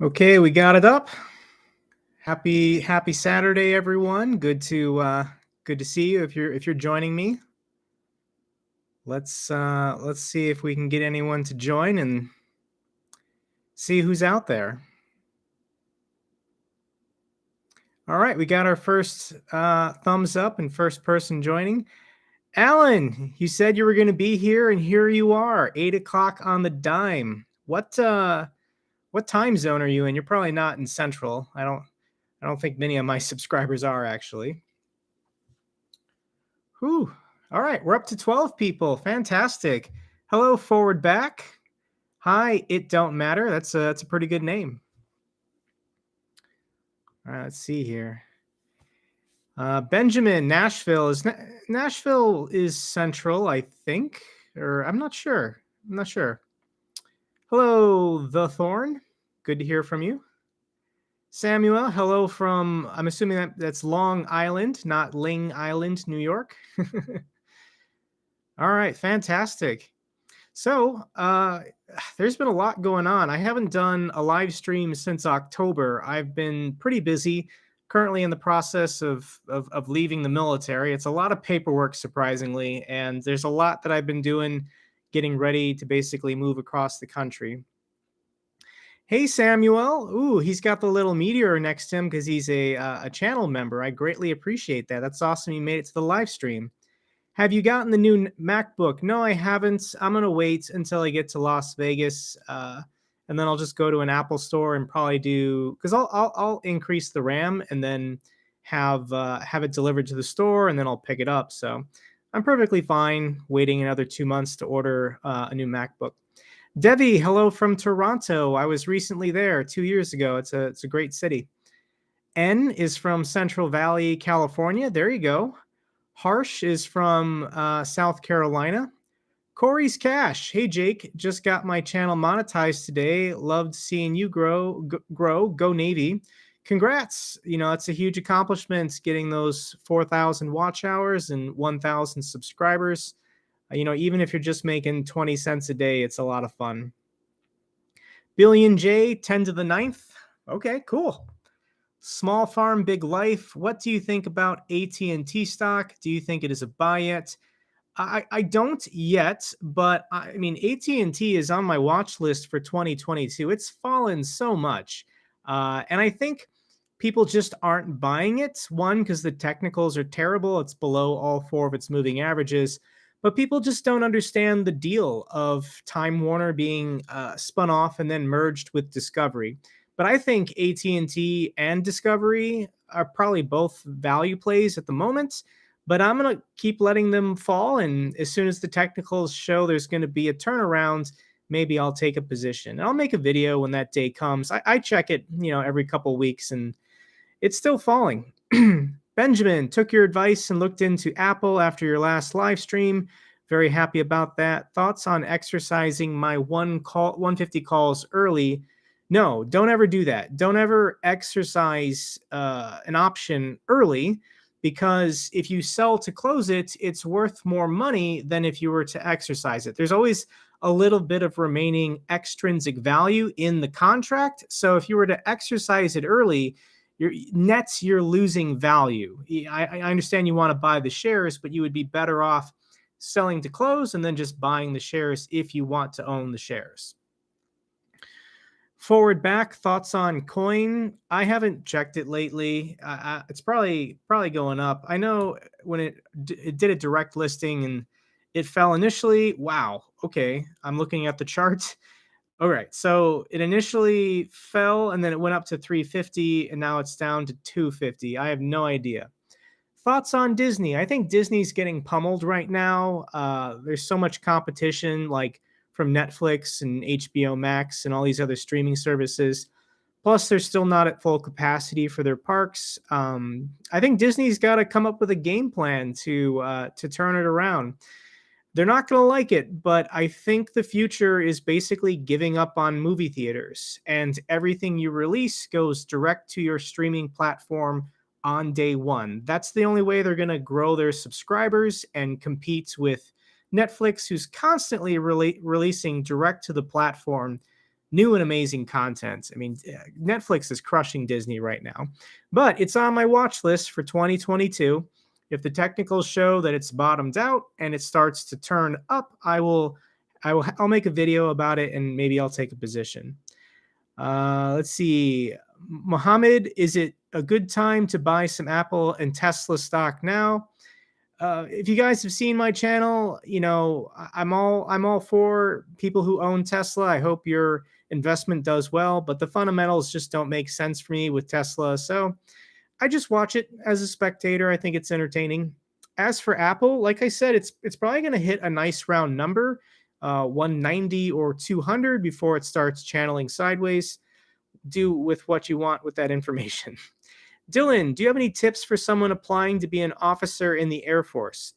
Okay, we got it up. Happy Saturday, everyone. Good to see you if you're joining me. Let's see if we can get anyone to join and see who's out there. All right, we got our first thumbs up and first person joining. Alan, you said you were going to be here, and here you are, 8 o'clock on the dime. What time zone are you in? You're probably not in Central. I don't think many of my subscribers are actually. Whew. All right, we're up to 12 people. Fantastic. Hello, Forward Back. Hi, It Don't Matter. That's a pretty good name. All right, let's see here. Benjamin, Nashville is Central, I think, or I'm not sure. Hello, The Thorn. Good to hear from you. Samuel, hello from, I'm assuming that's Long Island, not Ling Island, New York. All right, fantastic. So, there's been a lot going on. I haven't done a live stream since October. I've been pretty busy, currently in the process of leaving the military. It's a lot of paperwork, surprisingly, and there's a lot that I've been doing, getting ready to basically move across the country. Hey, Samuel. Ooh, he's got the little meteor next to him because he's a channel member. I greatly appreciate that. That's awesome. You made it to the live stream. Have you gotten the new MacBook? No, I haven't. I'm gonna wait until I get to Las Vegas, and then I'll just go to an Apple store and probably do because I'll increase the RAM and then have it delivered to the store, and then I'll pick it up. So I'm perfectly fine waiting another 2 months to order a new MacBook. Devi, hello from Toronto. I was recently there 2 years ago. It's a great city. N is from Central Valley, California. There you go. Harsh is from South Carolina. Corey's Cash. Hey, Jake, just got my channel monetized today. Loved seeing you grow. Go Navy. Congrats. It's a huge accomplishment getting those 4,000 watch hours and 1,000 subscribers. Even if you're just making 20 cents a day, it's a lot of fun. Billion J, 10 to the 9th. Okay, cool. Small Farm, Big Life. What do you think about AT&T stock? Do you think it is a buy yet? I don't yet, but I mean, AT&T is on my watch list for 2022. It's fallen so much. And I think people just aren't buying it. One, because the technicals are terrible. It's below all four of its moving averages. But people just don't understand the deal of Time Warner being spun off and then merged with Discovery. But I think AT&T and Discovery are probably both value plays at the moment. But I'm going to keep letting them fall. And as soon as the technicals show there's going to be a turnaround, maybe I'll take a position. And I'll make a video when that day comes. I check it, every couple of weeks, and it's still falling. Benjamin, took your advice and looked into Apple after your last live stream. Very happy about that. Thoughts on exercising my 150 calls early? No, don't ever do that. Don't ever exercise an option early, because if you sell to close it, it's worth more money than if you were to exercise it. There's always a little bit of remaining extrinsic value in the contract. So if you were to exercise it early, you're losing value. I understand you want to buy the shares, but you would be better off selling to close and then just buying the shares if you want to own the shares. Forward Back, thoughts on coin? I haven't checked it lately. It's probably going up. I know when it did a direct listing and it fell initially. Wow. Okay, I'm looking at the chart. All right, so it initially fell and then it went up to 350 and now it's down to 250. I have no idea. Thoughts on Disney? I think Disney's getting pummeled right now. There's so much competition, like from Netflix and HBO Max and all these other streaming services. Plus, they're still not at full capacity for their parks. I think Disney's got to come up with a game plan to turn it around. They're not going to like it, but I think the future is basically giving up on movie theaters, and everything you release goes direct to your streaming platform on day one. That's the only way they're going to grow their subscribers and compete with Netflix, who's constantly releasing direct to the platform new and amazing content. I mean, Netflix is crushing Disney right now, but it's on my watch list for 2022. If the technicals show that it's bottomed out and it starts to turn up, I'll make a video about it and maybe I'll take a position. Let's see. Mohammed, is it a good time to buy some Apple and Tesla stock now? If you guys have seen my channel, I'm all for people who own Tesla. I hope your investment does well, but the fundamentals just don't make sense for me with Tesla. So I just watch it as a spectator. I think it's entertaining. As for Apple, like I said, it's probably going to hit a nice round number, 190 or 200 before it starts channeling sideways. Do with what you want with that information. Dylan, do you have any tips for someone applying to be an officer in the Air Force?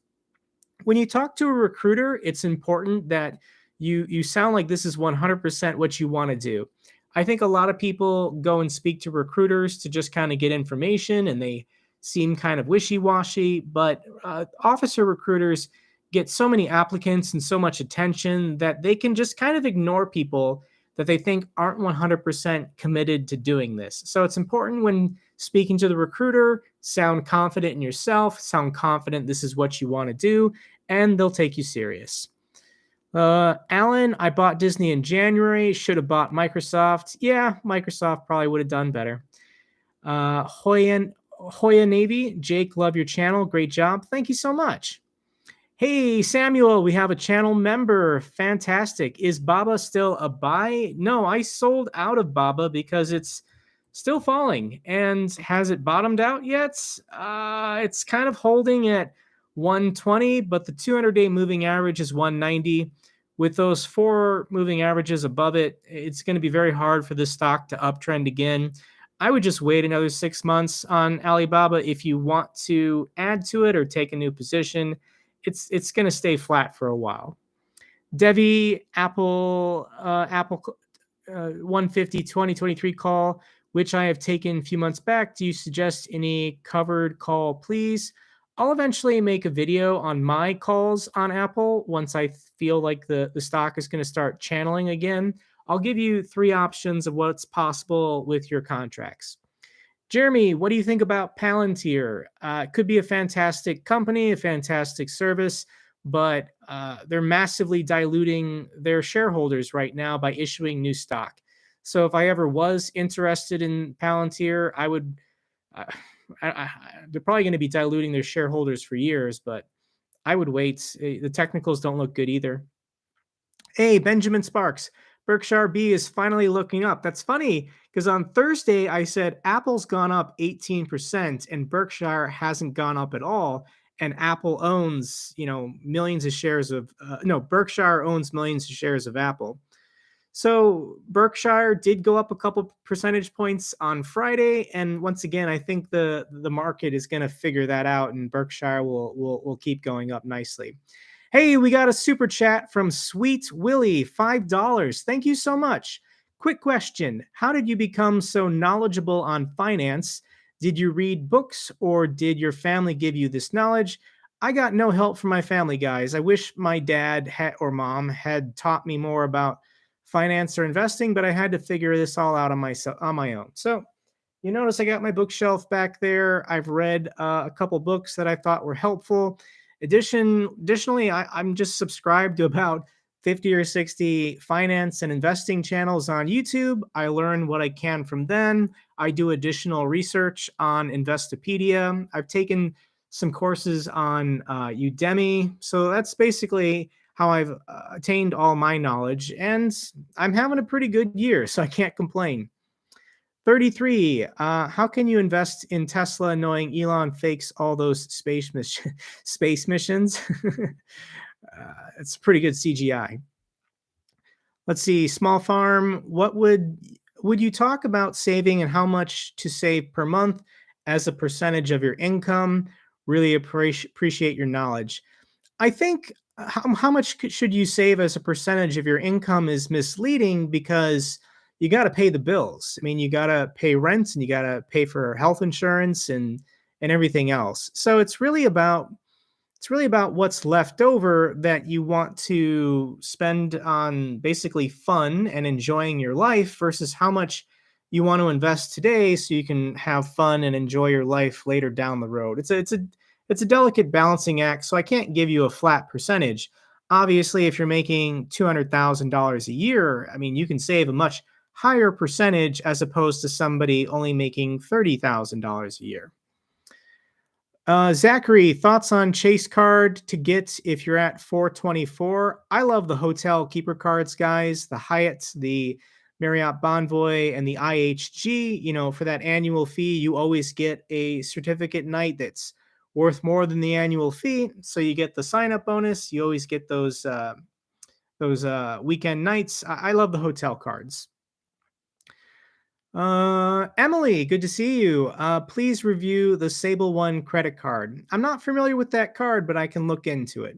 When you talk to a recruiter, it's important that you sound like this is 100% what you want to do. I think a lot of people go and speak to recruiters to just kind of get information and they seem kind of wishy-washy, but officer recruiters get so many applicants and so much attention that they can just kind of ignore people that they think aren't 100% committed to doing this. So it's important when speaking to the recruiter, sound confident in yourself, sound confident this is what you want to do, and they'll take you serious. Alan, I bought Disney in January. Should have bought Microsoft. Yeah, Microsoft probably would have done better. Hoya Navy, Jake, love your channel. Great job. Thank you so much. Hey, Samuel, we have a channel member. Fantastic. Is Baba still a buy? No, I sold out of Baba because it's still falling. And has it bottomed out yet? It's kind of holding at 120, but the 200-day moving average is 190. With those 4 moving averages above it, it's going to be very hard for this stock to uptrend again. I would just wait another 6 months on Alibaba if you want to add to it or take a new position. It's going to stay flat for a while. Devi, Apple 150 2023 call, which I have taken a few months back. Do you suggest any covered call, please? I'll eventually make a video on my calls on Apple once I feel like the stock is going to start channeling again. I'll give you 3 options of what's possible with your contracts. Jeremy, what do you think about Palantir? It could be a fantastic company, a fantastic service, but they're massively diluting their shareholders right now by issuing new stock. So if I ever was interested in Palantir, I would. They're probably going to be diluting their shareholders for years, but I would wait. The technicals don't look good either. Hey, Benjamin Sparks. Berkshire B is finally looking up. That's funny because on Thursday I said Apple's gone up 18% and Berkshire hasn't gone up at all. And Apple owns, millions of shares of, Berkshire owns millions of shares of Apple. So Berkshire did go up a couple percentage points on Friday. And once again, I think the market is going to figure that out and Berkshire will keep going up nicely. Hey, we got a super chat from Sweet Willie, $5. Thank you so much. Quick question. How did you become so knowledgeable on finance? Did you read books or did your family give you this knowledge? I got no help from my family, guys. I wish my dad or mom had taught me more about finance or investing, but I had to figure this all out on my own. So you notice I got my bookshelf back there. I've read a couple books that I thought were helpful. Additionally, I'm just subscribed to about 50 or 60 finance and investing channels on YouTube. I learn what I can from them. I do additional research on Investopedia. I've taken some courses on Udemy. So that's basically how I've attained all my knowledge. And I'm having a pretty good year, so I can't complain. 33. How can you invest in Tesla knowing Elon fakes all those space missions? It's pretty good CGI. Let's see. Small farm. What would you talk about saving and how much to save per month as a percentage of your income? Really appreciate your knowledge. I think how much should you save as a percentage of your income is misleading because you got to pay the bills. I mean, you got to pay rent and you got to pay for health insurance and everything else. So it's really about It's really about what's left over that you want to spend on basically fun and enjoying your life versus how much you want to invest today so you can have fun and enjoy your life later down the road. It's a delicate balancing act, so I can't give you a flat percentage. Obviously, if you're making $200,000 a year, I mean, you can save a much higher percentage as opposed to somebody only making $30,000 a year. Zachary, thoughts on Chase card to get if you're at 424? I love the hotel keeper cards, guys. The Hyatt, the Marriott Bonvoy, and the IHG. You know, for that annual fee, you always get a certificate night that's worth more than the annual fee. So you get the sign up bonus. You always get those weekend nights. I love the hotel cards. Emily, good to see you. Please review the Sable One credit card. I'm not familiar with that card, but I can look into it.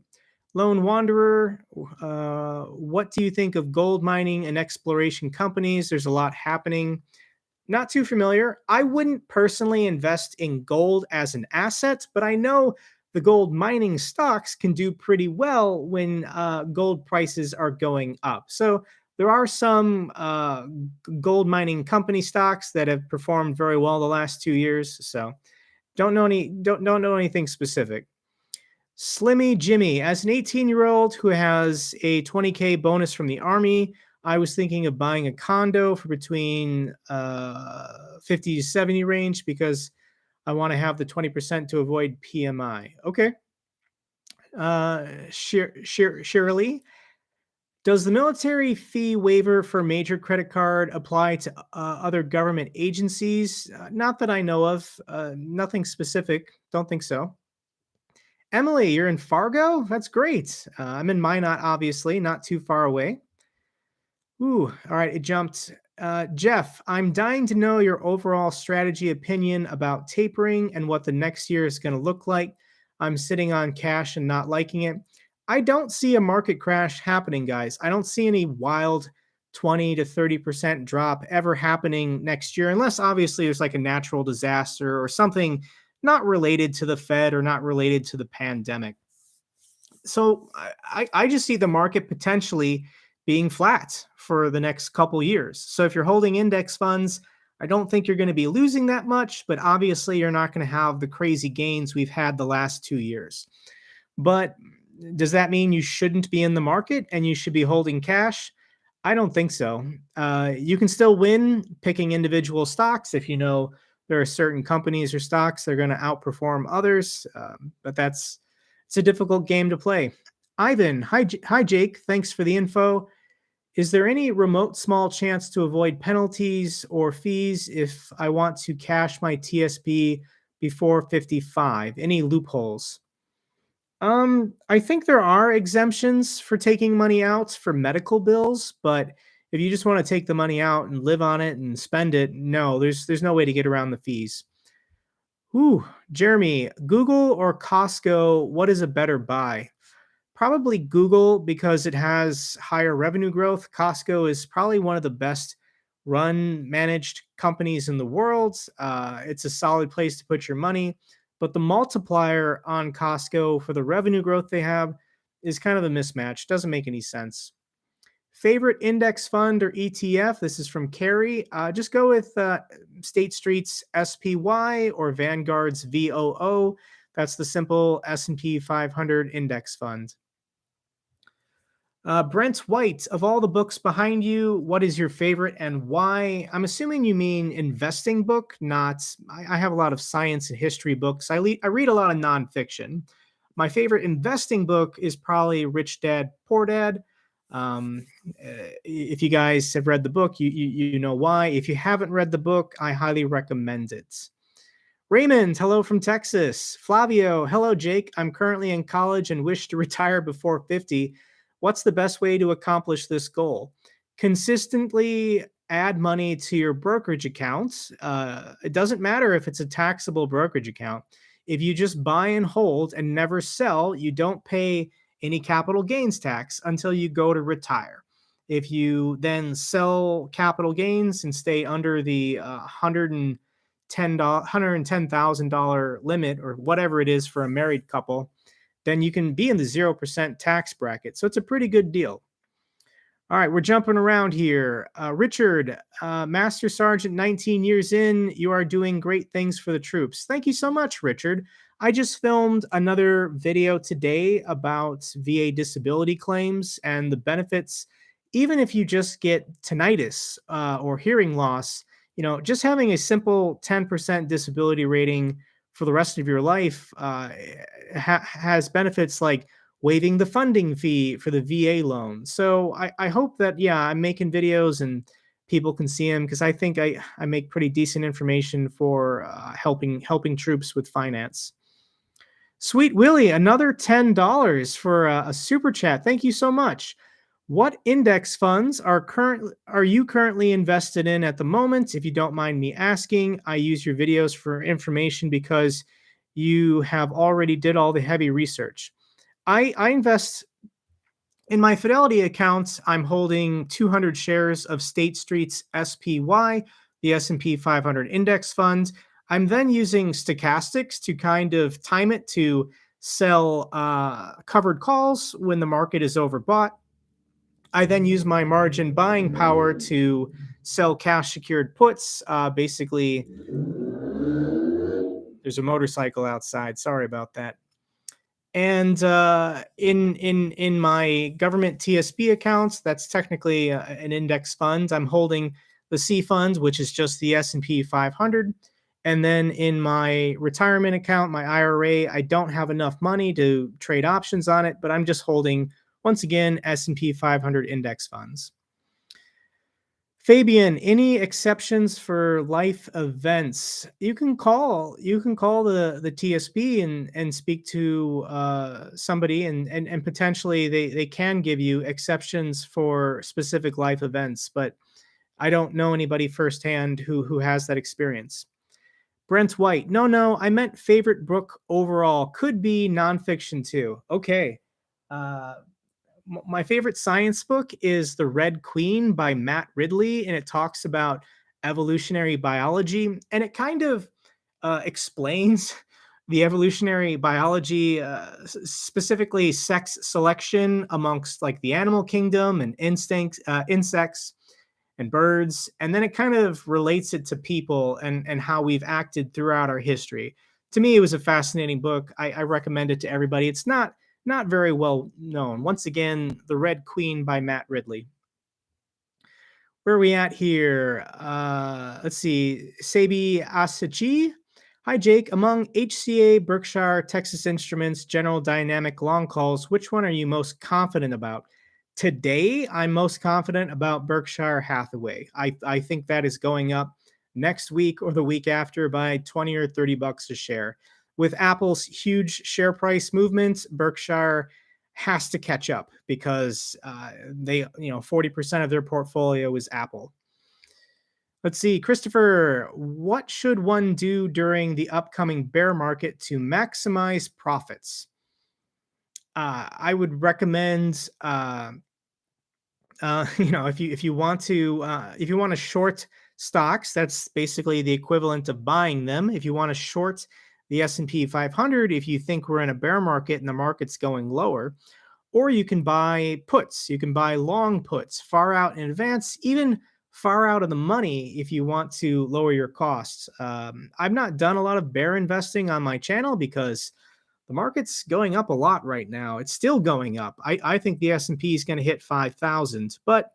Lone Wanderer, what do you think of gold mining and exploration companies? There's a lot happening. Not too familiar. I wouldn't personally invest in gold as an asset, but I know the gold mining stocks can do pretty well when gold prices are going up. So there are some gold mining company stocks that have performed very well the last 2 years. So don't know anything specific. Slimmy Jimmy, as an 18-year-old who has a 20K bonus from the army, I was thinking of buying a condo for between 50 to 70 range because I want to have the 20% to avoid PMI. Okay. Shirley, does the military fee waiver for major credit card apply to other government agencies? Not that I know of. Nothing specific. Don't think so. Emily, you're in Fargo? That's great. I'm in Minot, obviously, not too far away. Ooh, all right, it jumped. Jeff, I'm dying to know your overall strategy opinion about tapering and what the next year is going to look like. I'm sitting on cash and not liking it. I don't see a market crash happening, guys. I don't see any wild 20 to 30% drop ever happening next year, unless obviously there's like a natural disaster or something not related to the Fed or not related to the pandemic. So I just see the market potentially being flat for the next couple years. So if you're holding index funds, I don't think you're going to be losing that much, but obviously you're not going to have the crazy gains we've had the last 2 years. But does that mean you shouldn't be in the market and you should be holding cash? I don't think so. You can still win picking individual stocks if you know there are certain companies or stocks that are going to outperform others, but it's a difficult game to play. Ivan, hi Jake, thanks for the info. Is there any remote small chance to avoid penalties or fees if I want to cash my TSP before 55? Any loopholes? I think there are exemptions for taking money out for medical bills, but if you just want to take the money out and live on it and spend it, no, there's no way to get around the fees. Ooh, Jeremy, Google or Costco, what is a better buy? Probably Google because it has higher revenue growth. Costco is probably one of the best run managed companies in the world. It's a solid place to put your money, but the multiplier on Costco for the revenue growth they have is kind of a mismatch. Doesn't make any sense. Favorite index fund or ETF? This is from Carrie. Just go with State Street's SPY or Vanguard's VOO. That's the simple S&P 500 index fund. Brent White, of all the books behind you, what is your favorite and why? I'm assuming you mean investing book, not. I have a lot of science and history books. I read a lot of nonfiction. My favorite investing book is probably Rich Dad, Poor Dad. If you guys have read the book, you know why. If you haven't read the book, I highly recommend it. Raymond, hello from Texas. Flavio, hello, Jake. I'm currently in college and wish to retire before 50. What's the best way to accomplish this goal? Consistently add money to your brokerage accounts. It doesn't matter if it's a taxable brokerage account. If you just buy and hold and never sell, you don't pay any capital gains tax until you go to retire. If you then sell capital gains and stay under the $110,000 limit or whatever it is for a married couple, then you can be in the 0% tax bracket. So it's a pretty good deal. All right, we're jumping around here. Richard, Master Sergeant, 19 years in, you are doing great things for the troops. Thank you so much, Richard. I just filmed another video today about VA disability claims and the benefits. Even if you just get tinnitus or hearing loss, just having a simple 10% disability rating for the rest of your life has benefits like waiving the funding fee for the VA loan. So I hope that, yeah, I'm making videos and people can see them, because I think I make pretty decent information for helping troops with finance. Sweet Willie, another $10 for a super chat. Thank you so much. What index funds are you currently invested in at the moment? If you don't mind me asking, I use your videos for information because you have already did all the heavy research. I invest in my Fidelity account. I'm holding 200 shares of State Street's SPY, the S&P 500 index fund. I'm then using stochastics to kind of time it to sell covered calls when the market is overbought. I then use my margin buying power to sell cash secured puts. Basically, there's a motorcycle outside. Sorry about that. And in my government TSB accounts, that's technically an index fund. I'm holding the C fund, which is just the S&P 500. And then in my retirement account, my IRA, I don't have enough money to trade options on it, but I'm just holding, once again, S&P 500 index funds. Fabian, any exceptions for life events? You can call the TSB and speak to somebody, and potentially they can give you exceptions for specific life events, but I don't know anybody firsthand who has that experience. Brent White, no, I meant favorite book overall. Could be nonfiction too. Okay. My favorite science book is The Red Queen by Matt Ridley, and it talks about evolutionary biology, and it kind of explains the evolutionary biology, specifically sex selection amongst like the animal kingdom and insects and birds, and then it kind of relates it to people and how we've acted throughout our history. To me, it was a fascinating book. I recommend it to everybody. It's not very well known. Once again, The Red Queen by Matt Ridley. Where are we at here? Let's see. Sebi Asachi. Hi, Jake. Among HCA, Berkshire, Texas Instruments, General Dynamic long calls, which one are you most confident about? Today, I'm most confident about Berkshire Hathaway. I think that is going up next week or the week after by 20 or 30 bucks a share. With Apple's huge share price movement, Berkshire has to catch up because they, 40% of their portfolio is Apple. Let's see, Christopher, what should one do during the upcoming bear market to maximize profits? I would recommend, if you want to short stocks, that's basically the equivalent of buying them. If you want to short the S&P 500, if you think we're in a bear market and the market's going lower, or you can buy puts. You can buy long puts far out in advance, even far out of the money if you want to lower your costs. I've not done a lot of bear investing on my channel because the market's going up a lot right now. It's still going up. I think the S&P is going to hit 5,000, but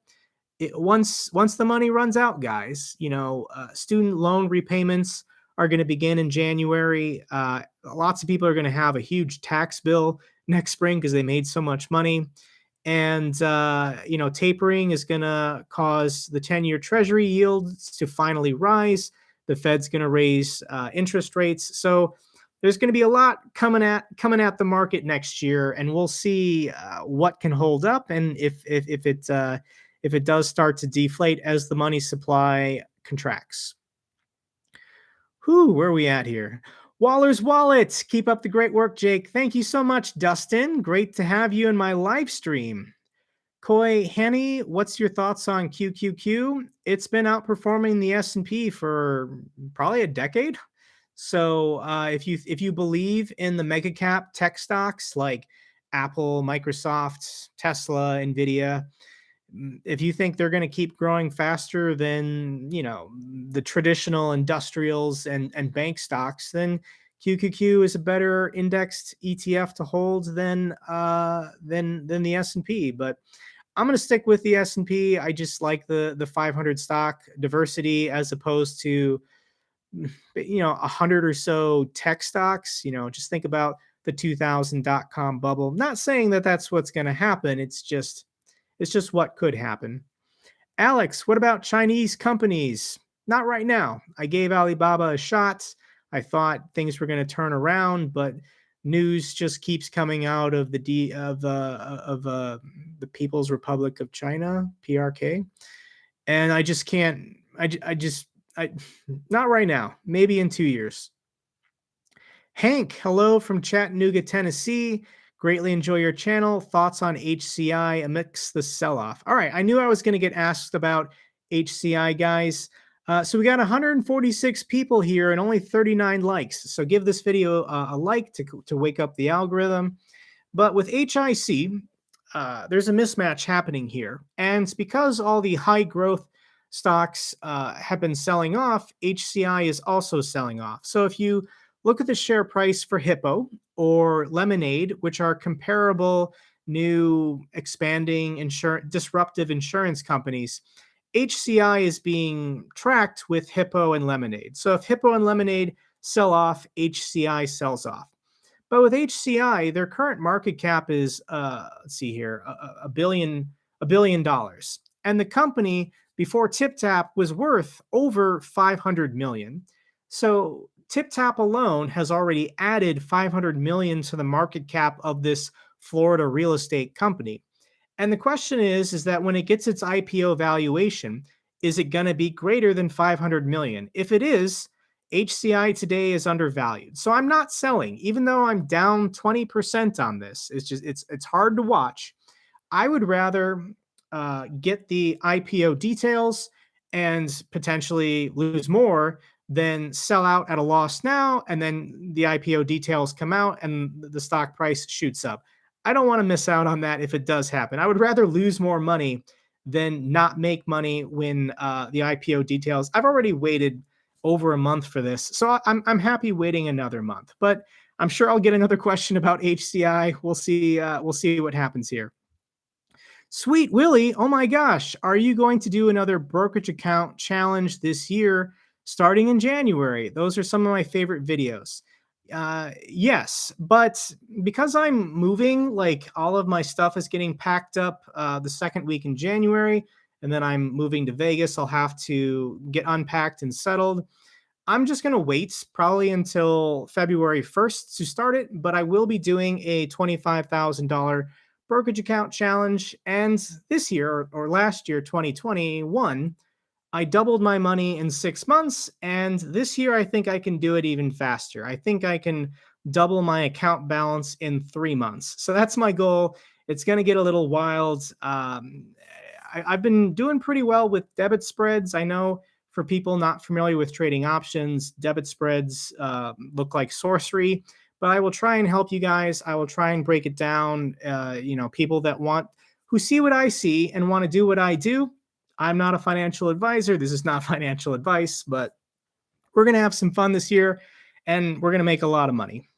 once the money runs out, guys, student loan repayments are going to begin in January. Lots of people are going to have a huge tax bill next spring because they made so much money. And, tapering is going to cause the 10-year Treasury yields to finally rise. The Fed's going to raise interest rates. So there's going to be a lot coming at the market next year, and we'll see what can hold up and if it does start to deflate as the money supply contracts. Where are we at here? Waller's Wallet. Keep up the great work, Jake. Thank you so much, Dustin. Great to have you in my live stream. Koi Henny, what's your thoughts on QQQ? It's been outperforming the S&P for probably a decade. So if you believe in the mega cap tech stocks like Apple, Microsoft, Tesla, Nvidia, if you think they're going to keep growing faster than the traditional industrials and bank stocks, then QQQ is a better indexed ETF to hold than the S&P. But I'm going to stick with the S&P. I just like the 500 stock diversity as opposed to 100 or so tech stocks. Just think about the 2000 dot-com bubble. Not saying that that's what's going to happen. It's just what could happen. Alex, what about Chinese companies? Not right now. I gave Alibaba a shot. I thought things were going to turn around, but news just keeps coming out of the People's Republic of China, PRK, and I just can't. I not right now. Maybe in 2 years. Hank, hello from Chattanooga, Tennessee. Greatly enjoy your channel. Thoughts on HCI amidst the sell-off? All right, I knew I was going to get asked about HCI, guys. So we got 146 people here and only 39 likes. So give this video a like to wake up the algorithm. But with HIC, there's a mismatch happening here. And it's because all the high growth stocks have been selling off, HCI is also selling off. So if you look at the share price for Hippo or Lemonade, which are comparable new expanding disruptive insurance companies, HCI is being tracked with Hippo and Lemonade. So if Hippo and Lemonade sell off, HCI sells off. But with HCI, their current market cap is let's see here, a billion dollars, and the company before TipTap was worth over 500 million. So TipTap alone has already added 500 million to the market cap of this Florida real estate company. And the question is that when it gets its IPO valuation, is it going to be greater than 500 million? If it is, HCI today is undervalued. So I'm not selling, even though I'm down 20% on this. It's hard to watch. I would rather get the IPO details and potentially lose more than sell out at a loss now, and then the IPO details come out and the stock price shoots up. I don't want to miss out on that if it does happen. I would rather lose more money than not make money when the IPO details. I've already waited over a month for this, so I'm happy waiting another month. But I'm sure I'll get another question about HCI. We'll see. We'll see what happens here. Sweet Willie, oh my gosh, are you going to do another brokerage account challenge this year starting in January? Those are some of my favorite videos. Yes, but because I'm moving, like all of my stuff is getting packed up the second week in January, and then I'm moving to Vegas. I'll have to get unpacked and settled. I'm just going to wait probably until February 1st to start it, but I will be doing a $25,000 brokerage account challenge. And this year or last year, 2021, I doubled my money in 6 months. And this year, I think I can do it even faster. I think I can double my account balance in 3 months. So that's my goal. It's going to get a little wild. I've been doing pretty well with debit spreads. I know for people not familiar with trading options, debit spreads look like sorcery, but I will try and help you guys. I will try and break it down. People who see what I see and want to do what I do. I'm not a financial advisor. This is not financial advice, but we're going to have some fun this year and we're going to make a lot of money.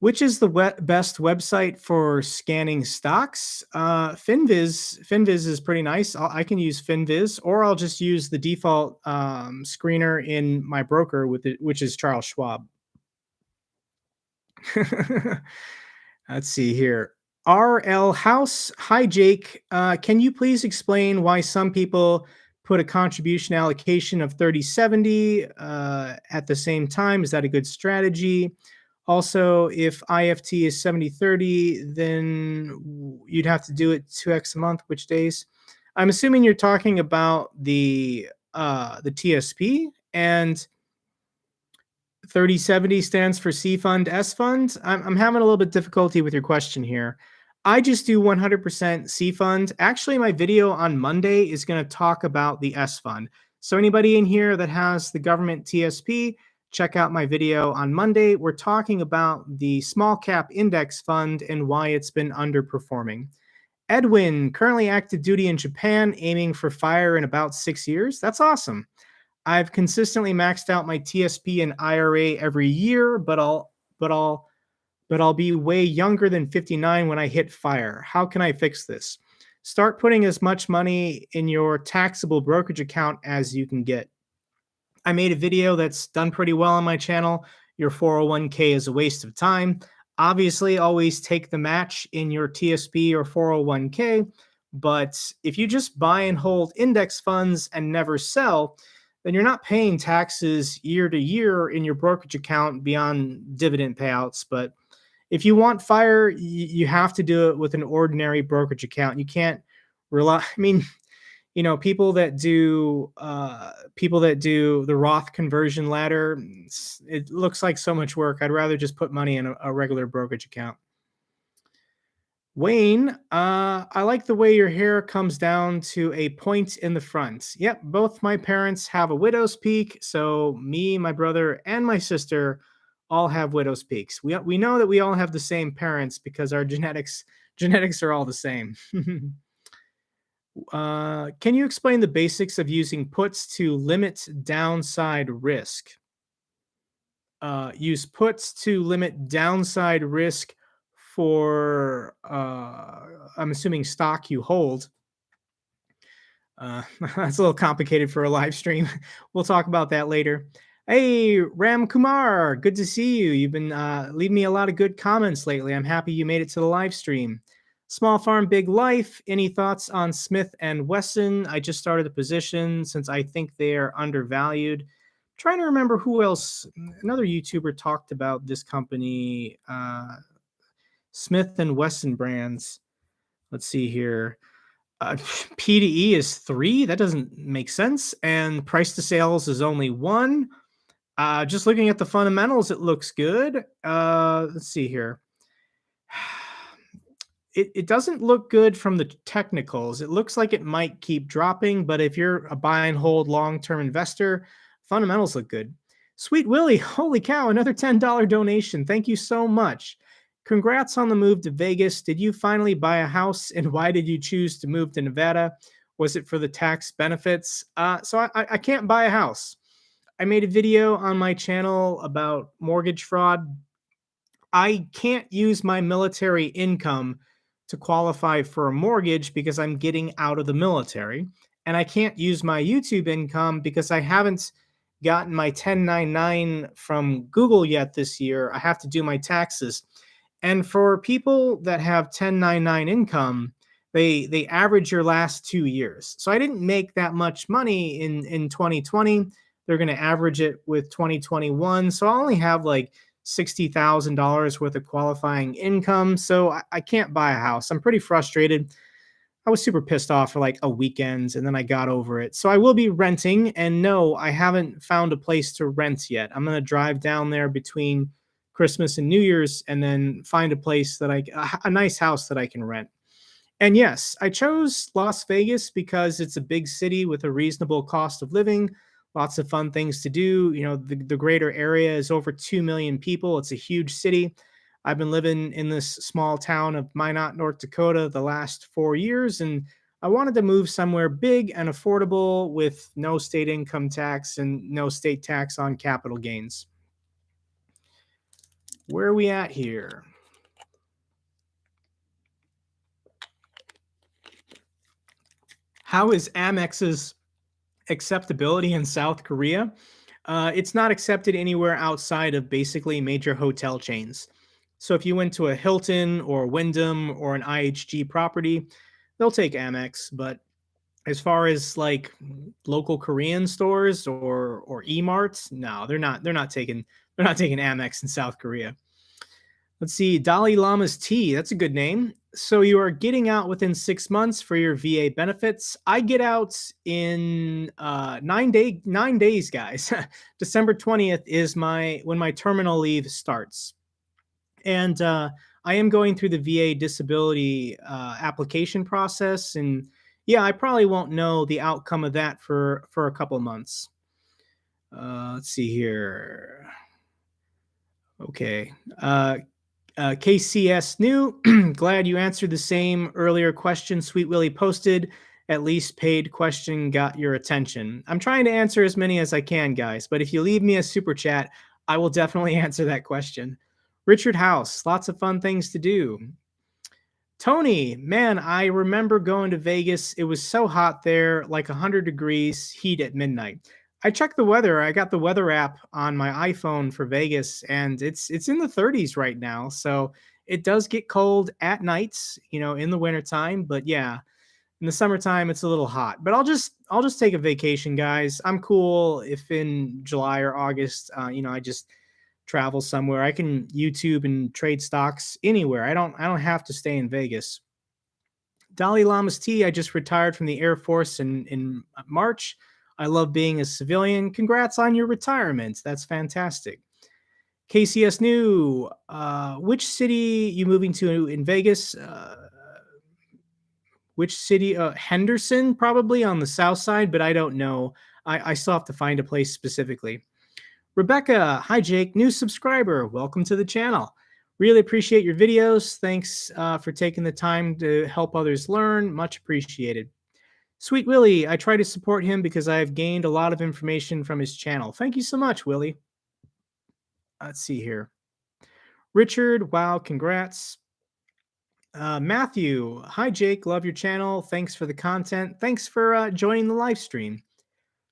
Which is the best website for scanning stocks? Finviz is pretty nice. I can use Finviz, or I'll just use the default screener in my broker, which is Charles Schwab. Let's see here. RL House. Hi, Jake. Can you please explain why some people put a contribution allocation of 30/70 at the same time? Is that a good strategy? Also, if IFT is 70/30, then you'd have to do it 2x a month. Which days? I'm assuming you're talking about the TSP, and 30/70 stands for C fund, S fund. I'm having a little bit difficulty with your question here. I just do 100% C fund. Actually, my video on Monday is going to talk about the S fund. So anybody in here that has the government TSP, check out my video on Monday. We're talking about the small cap index fund and why it's been underperforming. Edwin, currently active duty in Japan, aiming for fire in about 6 years. That's awesome. I've consistently maxed out my TSP and IRA every year, but I'll be way younger than 59 when I hit fire. How can I fix this? Start putting as much money in your taxable brokerage account as you can get. I made a video that's done pretty well on my channel. Your 401k is a waste of time. Obviously, always take the match in your TSP or 401k. But if you just buy and hold index funds and never sell, then you're not paying taxes year to year in your brokerage account beyond dividend payouts. But if you want fire, you have to do it with an ordinary brokerage account. You can't rely. I mean, people that do the Roth conversion ladder, it looks like so much work. I'd rather just put money in a regular brokerage account. Wayne, I like the way your hair comes down to a point in the front. Yep, both my parents have a widow's peak, so me, my brother, and my sister all have widow's peaks. We know that we all have the same parents because our genetics are all the same. Can you explain the basics of using puts to limit downside risk? Use puts to limit downside risk for, I'm assuming, stock you hold. That's a little complicated for a live stream. We'll talk about that later. Hey, Ram Kumar, good to see you. You've been leaving me a lot of good comments lately. I'm happy you made it to the live stream. Small Farm, Big Life. Any thoughts on Smith and Wesson? I just started a position since I think they are undervalued. I'm trying to remember who else. Another YouTuber talked about this company, Smith and Wesson brands. Let's see here. PDE is 3. That doesn't make sense. And price to sales is only 1. Just looking at the fundamentals, it looks good. Let's see here. It doesn't look good from the technicals. It looks like it might keep dropping, but if you're a buy and hold long-term investor, fundamentals look good. Sweet Willie, holy cow, another $10 donation. Thank you so much. Congrats on the move to Vegas. Did you finally buy a house, and why did you choose to move to Nevada? Was it for the tax benefits? So I can't buy a house. I made a video on my channel about mortgage fraud. I can't use my military income to qualify for a mortgage because I'm getting out of the military. And I can't use my YouTube income because I haven't gotten my 1099 from Google yet this year. I have to do my taxes. And for people that have 1099 income, they average your last 2 years. So I didn't make that much money in 2020. They're going to average it with 2021. So I only have like $60,000 worth of qualifying income. So I can't buy a house. I'm pretty frustrated. I was super pissed off for like a weekend, and then I got over it. So I will be renting, and no, I haven't found a place to rent yet. I'm going to drive down there between Christmas and New Year's and then find a place that a nice house that I can rent. And yes, I chose Las Vegas because it's a big city with a reasonable cost of living. Lots of fun things to do. The greater area is over 2 million people. It's a huge city. I've been living in this small town of Minot, North Dakota, the last 4 years, and I wanted to move somewhere big and affordable with no state income tax and no state tax on capital gains. Where are we at here? How is Amex's acceptability in South Korea? It's not accepted anywhere outside of basically major hotel chains. So if you went to a Hilton or Wyndham or an IHG property, they'll take Amex. But as far as like local Korean stores or E-marts, no, they're not taking Amex in South Korea. Let's see, Dalai Lama's tea. That's a good name. So you are getting out within 6 months for your VA benefits. I get out in 9 days, guys. December 20th is when my terminal leave starts. And I am going through the VA disability application process. And yeah, I probably won't know the outcome of that for a couple months. Let's see here. Okay. KCS New, glad you answered the same earlier question Sweet Willie posted. At least paid question got your attention. I'm trying to answer as many as I can, guys, but if you leave me a super chat, I will definitely answer that question. Richard House, lots of fun things to do. Tony, man, I remember going to Vegas. It was so hot there, like 100 degrees heat at midnight. I checked the weather. I got the weather app on my iPhone for Vegas, and it's in the 30s right now. So it does get cold at nights, in the wintertime. But yeah, in the summertime it's a little hot. But I'll just take a vacation, guys. I'm cool if in July or August, I just travel somewhere. I can YouTube and trade stocks anywhere. I don't have to stay in Vegas. Dalai Lama's T, I just retired from the Air Force in March. I love being a civilian. Congrats on your retirement. That's fantastic. KCS New, which city you moving to in Vegas? Which city? Henderson, probably on the south side, but I don't know. I still have to find a place specifically. Rebecca, hi Jake, new subscriber. Welcome to the channel. Really appreciate your videos. Thanks for taking the time to help others learn. Much appreciated. Sweet Willie, I try to support him because I've gained a lot of information from his channel. Thank you so much, Willie. Let's see here. Richard, wow, congrats. Matthew, hi Jake, love your channel. Thanks for the content. Thanks for joining the live stream.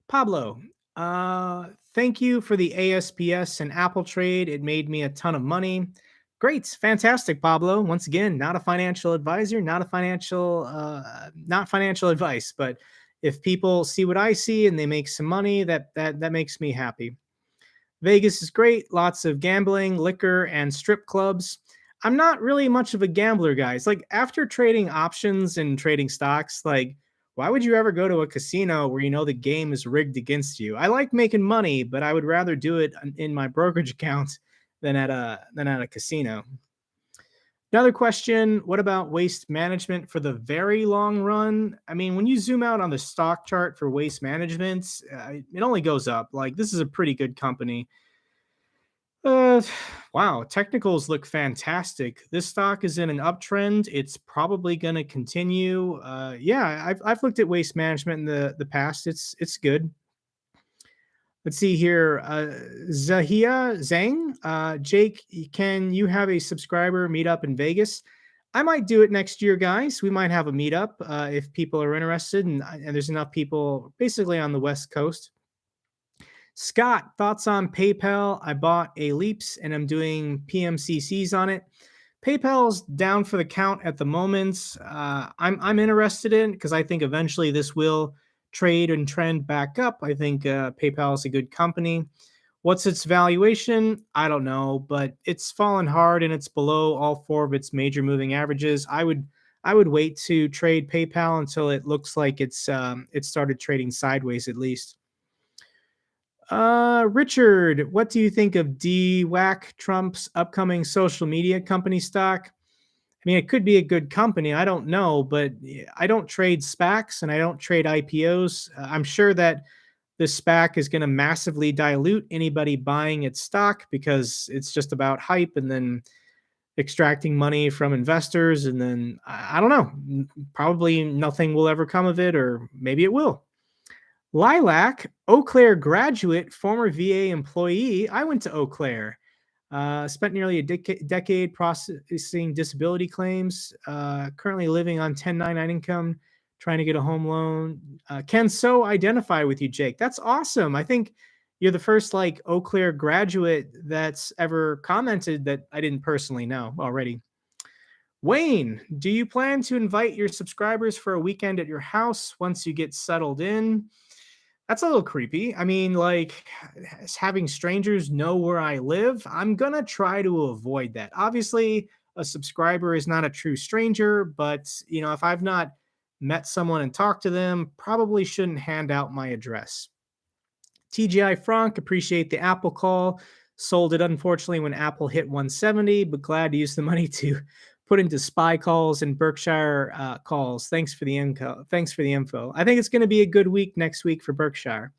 Pablo, thank you for the ASPS and Apple trade. It made me a ton of money. Great, fantastic, Pablo. Once again, not a financial advisor, not financial advice, but if people see what I see and they make some money, that makes me happy. Vegas is great, lots of gambling, liquor, and strip clubs. I'm not really much of a gambler, guys. Like after trading options and trading stocks, like why would you ever go to a casino where you know the game is rigged against you? I like making money, but I would rather do it in my brokerage account than at a casino. Another question, what about waste management for the very long run? I mean, when you zoom out on the stock chart for waste management, it only goes up. Like this is a pretty good company. Wow, technicals look fantastic. This stock is in an uptrend. It's probably going to continue. Yeah, I've looked at waste management in the past. It's good. Let's see here. Zahia Zhang, Jake, can you have a subscriber meetup in Vegas? I might do it next year, guys. We might have a meetup if people are interested, and there's enough people basically on the West Coast. Scott, thoughts on PayPal? I bought a Leaps and I'm doing PMCCs on it. PayPal's down for the count at the moment. I'm interested in because I think eventually this will trade and trend back up. I think PayPal is a good company. What's its valuation? I don't know, but it's fallen hard and it's below all four of its major moving averages. I would wait to trade PayPal until it looks like it started trading sideways at least. Richard, what do you think of DWAC, Trump's upcoming social media company stock? I mean, it could be a good company. I don't know, but I don't trade SPACs and I don't trade IPOs. I'm sure that the SPAC is going to massively dilute anybody buying its stock because it's just about hype and then extracting money from investors. And then I don't know, probably nothing will ever come of it, or maybe it will. Lilac, Eau Claire graduate, former VA employee. I went to Eau Claire. Spent nearly a decade processing disability claims. Currently living on 1099 income, trying to get a home loan. Can so identify with you, Jake. That's awesome. I think you're the first Eau Claire graduate that's ever commented that I didn't personally know already. Wayne, do you plan to invite your subscribers for a weekend at your house once you get settled in? That's a little creepy. I mean, having strangers know where I live, I'm going to try to avoid that. Obviously, a subscriber is not a true stranger, but, if I've not met someone and talked to them, probably shouldn't hand out my address. TGI Frank, appreciate the Apple call. Sold it, unfortunately, when Apple hit 170, but glad to use the money to put into SPY calls and Berkshire calls. Thanks for the info. I think it's going to be a good week next week for Berkshire.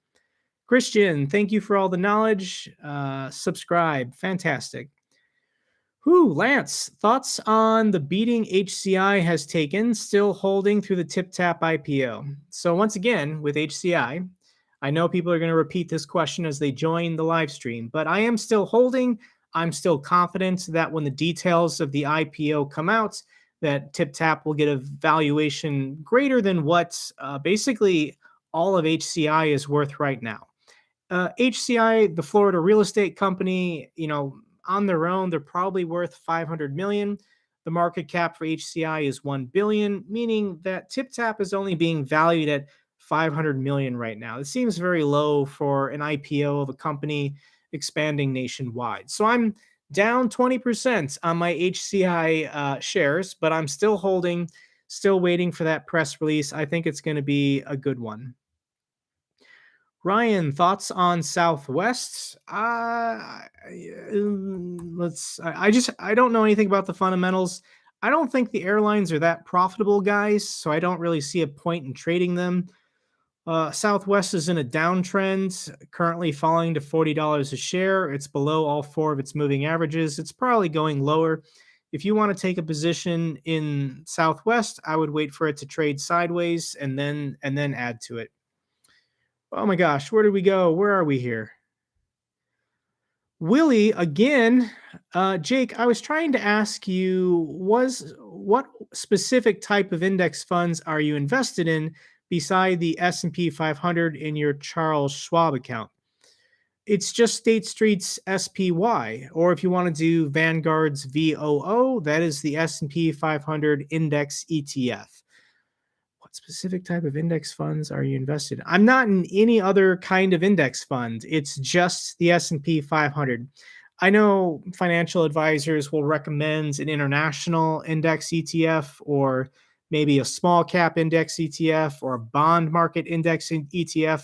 Christian, thank you for all the knowledge. Subscribe. Fantastic. Lance, thoughts on the beating HCI has taken, still holding through the TipTap IPO? So once again, with HCI, I know people are going to repeat this question as they join the live stream, but I am still holding. I'm still confident that when the details of the IPO come out, that TipTap will get a valuation greater than what basically all of HCI is worth right now. HCI, the Florida real estate company, on their own, they're probably worth 500 million. The market cap for HCI is 1 billion, meaning that TipTap is only being valued at 500 million right now. It seems very low for an IPO of a company expanding nationwide. So I'm down 20% on my HCI shares, but I'm still holding, still waiting for that press release. I think it's going to be a good one. Ryan, thoughts on Southwest? I don't know anything about the fundamentals. I don't think the airlines are that profitable, guys, so I don't really see a point in trading them. Southwest is in a downtrend, currently falling to $40 a share. It's below all four of its moving averages. It's probably going lower. If you want to take a position in Southwest, I would wait for it to trade sideways and then add to it. Oh my gosh, where did we go? Where are we here? Willie, again, Jake, I was trying to ask you, what specific type of index funds are you invested in beside the S&P 500 in your Charles Schwab account? It's just State Street's SPY, or if you want to do Vanguard's VOO, that is the S&P 500 index ETF. What specific type of index funds are you invested in? I'm not in any other kind of index fund. It's just the S&P 500. I know financial advisors will recommend an international index ETF or maybe a small cap index ETF or a bond market index ETF.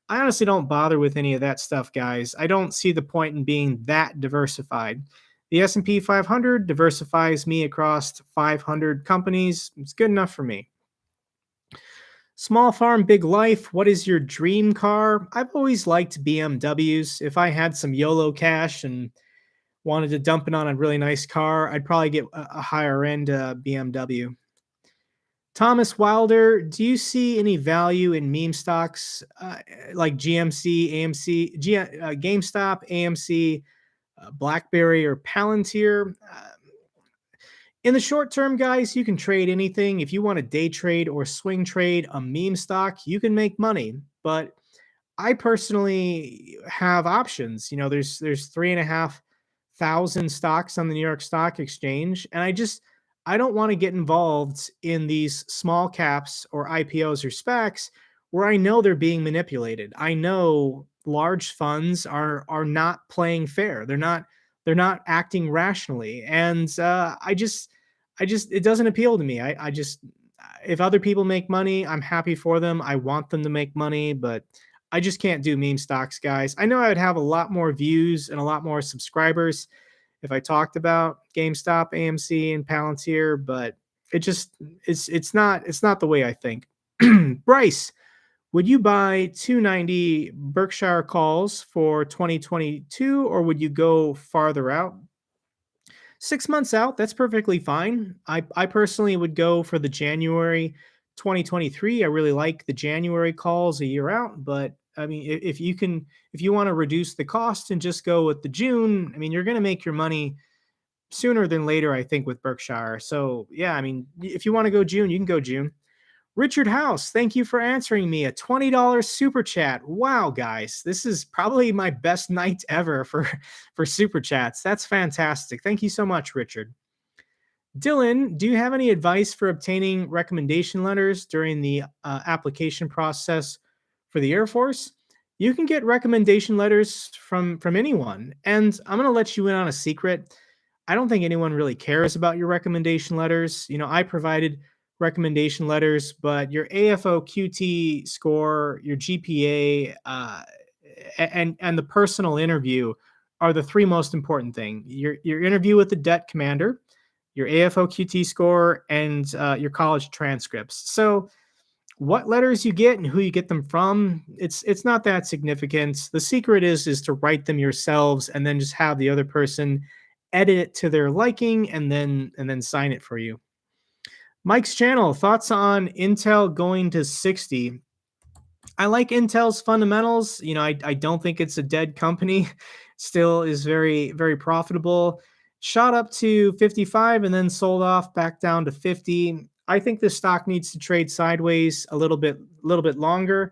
I honestly don't bother with any of that stuff, guys. I don't see the point in being that diversified. The S&P 500 diversifies me across 500 companies. It's good enough for me. Small farm, big life. What is your dream car? I've always liked BMWs. If I had some YOLO cash and wanted to dump it on a really nice car, I'd probably get a higher end BMW. Thomas Wilder, do you see any value in meme stocks like GMC, AMC, GameStop, AMC, BlackBerry, or Palantir? In the short term, guys, you can trade anything. If you want to day trade or swing trade a meme stock, you can make money. But I personally have options. There's 3,500 stocks on the New York Stock Exchange, and I don't want to get involved in these small caps or IPOs or SPACs where I know they're being manipulated. I know large funds are not playing fair. They're not acting rationally, and it doesn't appeal to me. If other people make money, I'm happy for them. I want them to make money, but I just can't do meme stocks, guys. I know I would have a lot more views and a lot more subscribers if I talked about GameStop, AMC, and Palantir, but it's not the way I think. Bryce, would you buy 290 Berkshire calls for 2022, or would you go farther out? 6 months out, that's perfectly fine. I personally would go for the January 2023. I really like the January calls a year out, but I mean, if you want to reduce the cost and just go with the June, I mean, you're going to make your money sooner than later, I think, with Berkshire. So yeah, I mean, if you want to go June, you can go June. Richard House, thank you for answering me. A $20 super chat. Wow, guys, this is probably my best night ever for super chats. That's fantastic. Thank you so much, Richard. Dylan, do you have any advice for obtaining recommendation letters during the application process for the Air Force? You can get recommendation letters from anyone, and I'm going to let you in on a secret. I don't think anyone really cares about your recommendation letters. I provided recommendation letters, but your AFO QT score, your GPA, and the personal interview are the three most important things. Your interview with the debt commander, your AFO QT score, and your college transcripts. So What letters you get and who you get them from, it's not that significant. The secret is to write them yourselves and then just have the other person edit it to their liking and then sign it for you. Mike's channel, thoughts on Intel going to 60. I like Intel's fundamentals. I don't think it's a dead company. Still is very, very profitable. Shot up to 55 and then sold off back down to 50. I think the stock needs to trade sideways a little bit longer.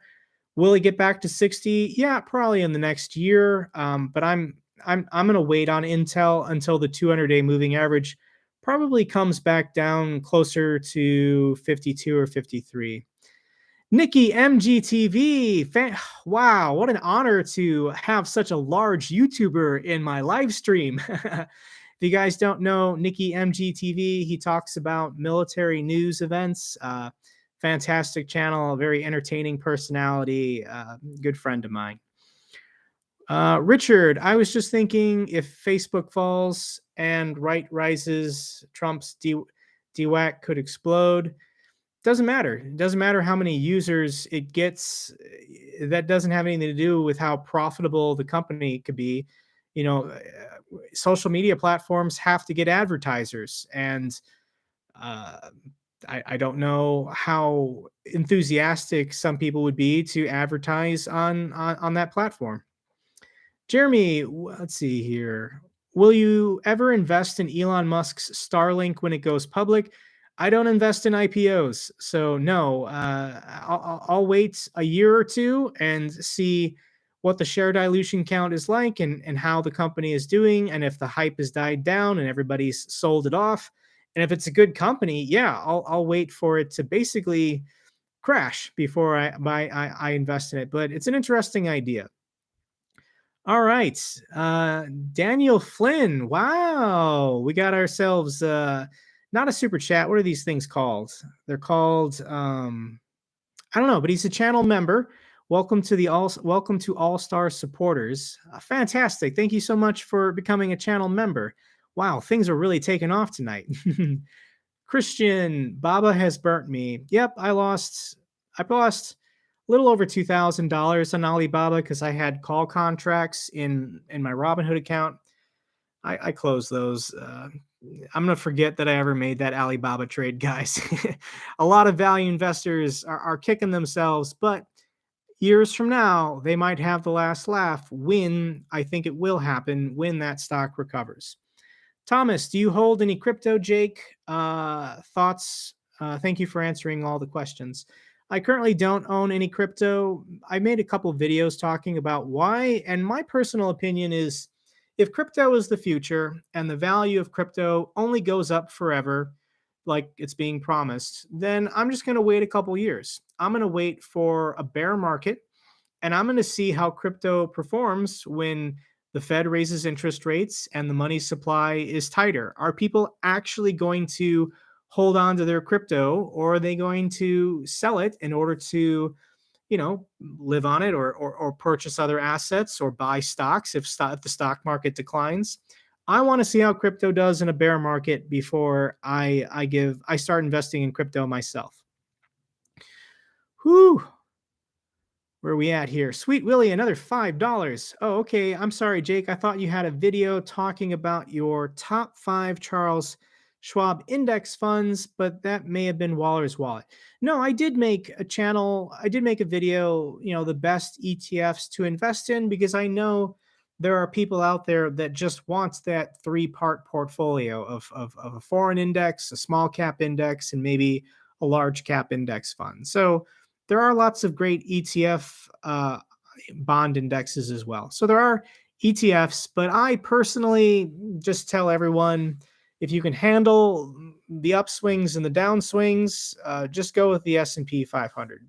Will it get back to 60? Yeah, probably in the next year. But I'm gonna wait on Intel until the 200-day moving average probably comes back down closer to 52 or 53. Nikki MGTV, wow, what an honor to have such a large YouTuber in my live stream. If you guys don't know Nikki MGTV, he talks about military news events. Fantastic channel, a very entertaining personality, good friend of mine. Richard, I was just thinking if Facebook falls and right rises, Trump's DWAC could explode. Doesn't matter. It doesn't matter how many users it gets. That doesn't have anything to do with how profitable the company could be. Social media platforms have to get advertisers, and I don't know how enthusiastic some people would be to advertise on that platform. Jeremy, let's see here. Will you ever invest in Elon Musk's Starlink when it goes public? I don't invest in IPOs, so no. I'll wait a year or two and see what the share dilution count is like and how the company is doing, and if the hype has died down and everybody's sold it off. And if it's a good company, yeah, I'll wait for it to basically crash before I invest in it. But it's an interesting idea. All right. Daniel Flynn. Wow. We got ourselves not a super chat. What are these things called? They're called I don't know, but he's a channel member. Welcome to All-Star supporters. Fantastic. Thank you so much for becoming a channel member. Wow, things are really taking off tonight. Christian, Baba has burnt me. Yep, I lost a little over $2,000 on Alibaba because I had call contracts in my Robinhood account. I closed those. I'm gonna forget that I ever made that Alibaba trade, guys. A lot of value investors are kicking themselves, but years from now, they might have the last laugh when I think it will happen when that stock recovers. Thomas, do you hold any crypto, Jake? Thoughts? Thank you for answering all the questions. I currently don't own any crypto. I made a couple of videos talking about why, and my personal opinion is if crypto is the future and the value of crypto only goes up forever, like it's being promised, then I'm just going to wait a couple years. I'm going to wait for a bear market and I'm going to see how crypto performs when the Fed raises interest rates and the money supply is tighter. Are people actually going to hold on to their crypto, or are they going to sell it in order to, live on it or purchase other assets or buy stocks if the stock market declines? I want to see how crypto does in a bear market before I start investing in crypto myself. Whew. Where are we at here? Sweet Willie, another $5. Oh, okay. I'm sorry, Jake. I thought you had a video talking about your top 5 Charles Schwab index funds, but that may have been Waller's Wallet. No, I did make a video, the best ETFs to invest in, because I know there are people out there that just want that 3-part portfolio of a foreign index, a small cap index, and maybe a large cap index fund. So there are lots of great ETF bond indexes as well. So there are ETFs, but I personally just tell everyone, if you can handle the upswings and the downswings, just go with the S&P 500.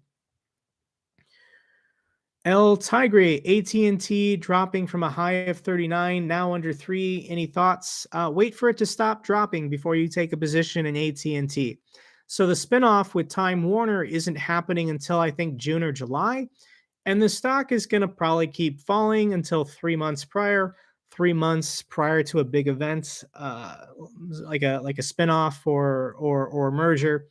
El Tigre, AT&T dropping from a high of 39, now under 3. Any thoughts? Wait for it to stop dropping before you take a position in AT&T. So the spinoff with Time Warner isn't happening until I think June or July. And the stock is going to probably keep falling until 3 months prior to a big event, like a spinoff or a merger.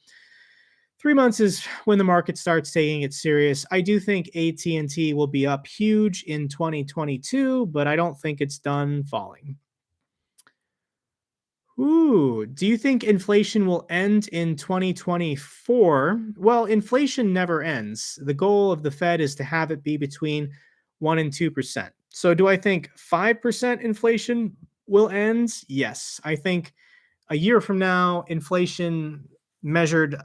3 months is when the market starts taking it serious. I do think AT&T will be up huge in 2022, but I don't think it's done falling. Ooh, do you think inflation will end in 2024? Well, inflation never ends. The goal of the Fed is to have it be between 1 and 2%. So do I think 5% inflation will end? Yes. I think a year from now, inflation measured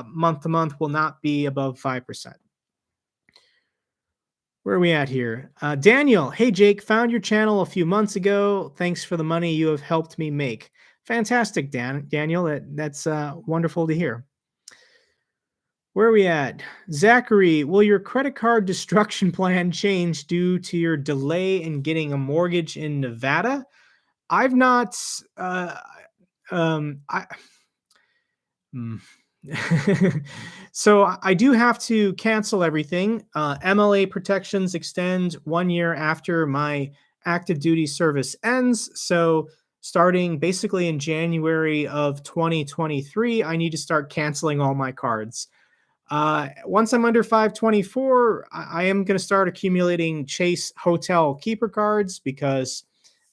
month to month will not be above 5%. Where are we at here? Daniel, hey Jake, found your channel a few months ago. Thanks for the money you have helped me make. Fantastic, Daniel. That's wonderful to hear. Where are we at? Zachary, will your credit card destruction plan change due to your delay in getting a mortgage in Nevada? I've not. I. Hmm. So I do have to cancel everything. MLA protections extend 1 year after my active duty service ends. So starting basically in January of 2023, I need to start canceling all my cards. Once I'm under 524, I am going to start accumulating Chase Hotel Keeper cards because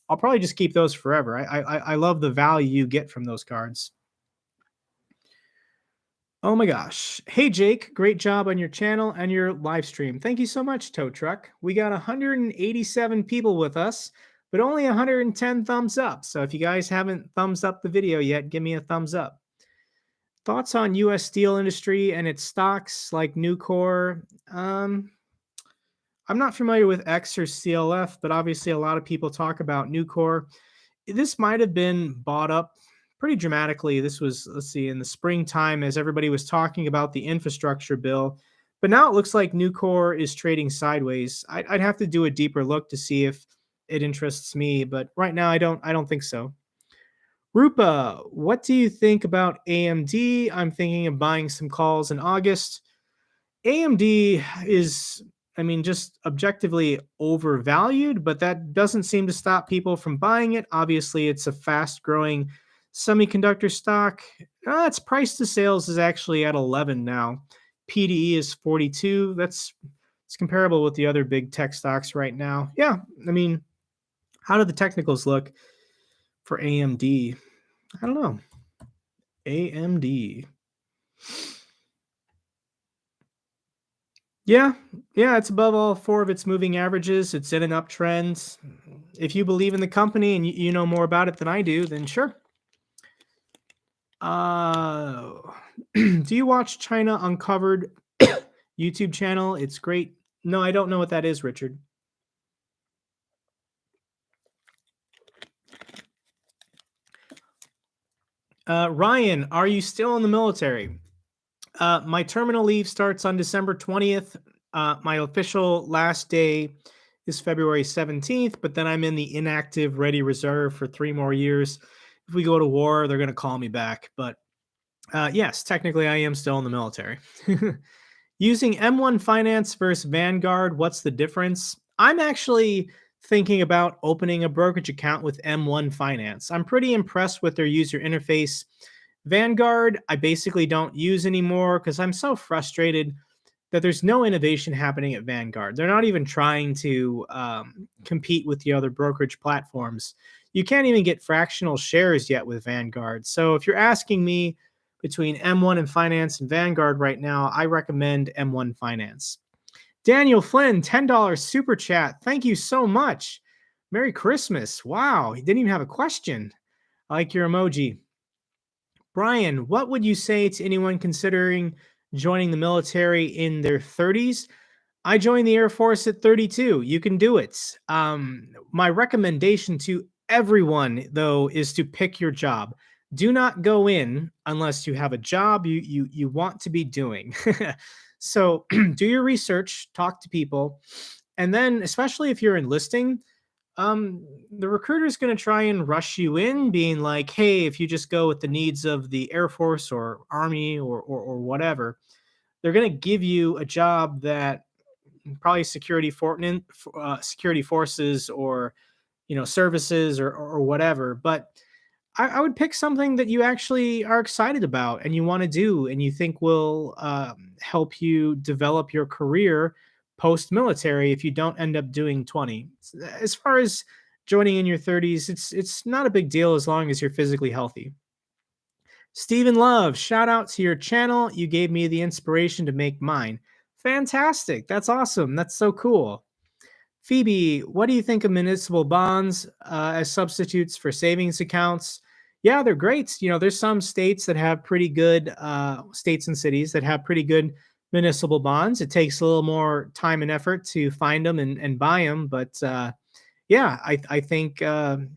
I'll probably just keep those forever. I love the value you get from those cards. Oh my gosh. Hey, Jake, great job on your channel and your live stream. Thank you so much, Tow Truck. We got 187 people with us, but only 110 thumbs up. So if you guys haven't thumbs up the video yet, give me a thumbs up. Thoughts on US steel industry and its stocks like Nucor? I'm not familiar with X or CLF, but obviously a lot of people talk about Nucor. This might have been bought up pretty dramatically. This was, let's see, in the springtime as everybody was talking about the infrastructure bill. But now it looks like Nucor is trading sideways. I'd have to do a deeper look to see if it interests me, but right now I don't think so. Rupa, what do you think about AMD? I'm thinking of buying some calls in August. AMD is, I mean, just objectively overvalued, but that doesn't seem to stop people from buying it. Obviously, it's a fast growing semiconductor stock. Its price to sales is actually at 11 now. PDE is 42. It's comparable with the other big tech stocks right now. Yeah, I mean, how do the technicals look for AMD? I don't know. AMD. Yeah, yeah, it's above all four of its moving averages. It's in an uptrend. If you believe in the company and you know more about it than I do, then sure. Do you watch China Uncovered YouTube channel? It's great. No, I don't know what that is, Richard. Ryan, are you still in the military? My terminal leave starts on December 20th. My official last day is February 17th, but then I'm in the inactive ready reserve for 3 more years. If we go to war, they're going to call me back. But yes, technically I am still in the military. Using M1 Finance versus Vanguard, what's the difference? I'm actually thinking about opening a brokerage account with M1 Finance. I'm pretty impressed with their user interface. Vanguard, I basically don't use anymore because I'm so frustrated that there's no innovation happening at Vanguard. They're not even trying to compete with the other brokerage platforms. You can't even get fractional shares yet with Vanguard. So if you're asking me between M1 and Finance and Vanguard right now, I recommend M1 Finance. Daniel Flynn, $10 super chat. Thank you so much. Merry Christmas. Wow, he didn't even have a question. I like your emoji. Brian, what would you say to anyone considering joining the military in their 30s? I joined the Air Force at 32. You can do it. My recommendation to everyone, though, is to pick your job. Do not go in unless you have a job you want to be doing. So do your research, talk to people, and then, especially if you're enlisting, the recruiter is going to try and rush you in, being like, hey, if you just go with the needs of the Air Force or Army or whatever, they're going to give you a job that probably security forces or services or whatever. But I would pick something that you actually are excited about and you want to do and you think will help you develop your career post military if you don't end up doing 20. As far as joining in your 30s, it's not a big deal as long as you're physically healthy. Stephen Love, shout out to your channel. You gave me the inspiration to make mine. Fantastic. That's awesome. That's so cool. Phoebe, what do you think of municipal bonds as substitutes for savings accounts? Yeah, they're great. There's some states that have pretty good states and cities that have pretty good municipal bonds. It takes a little more time and effort to find them and buy them, but yeah, I think in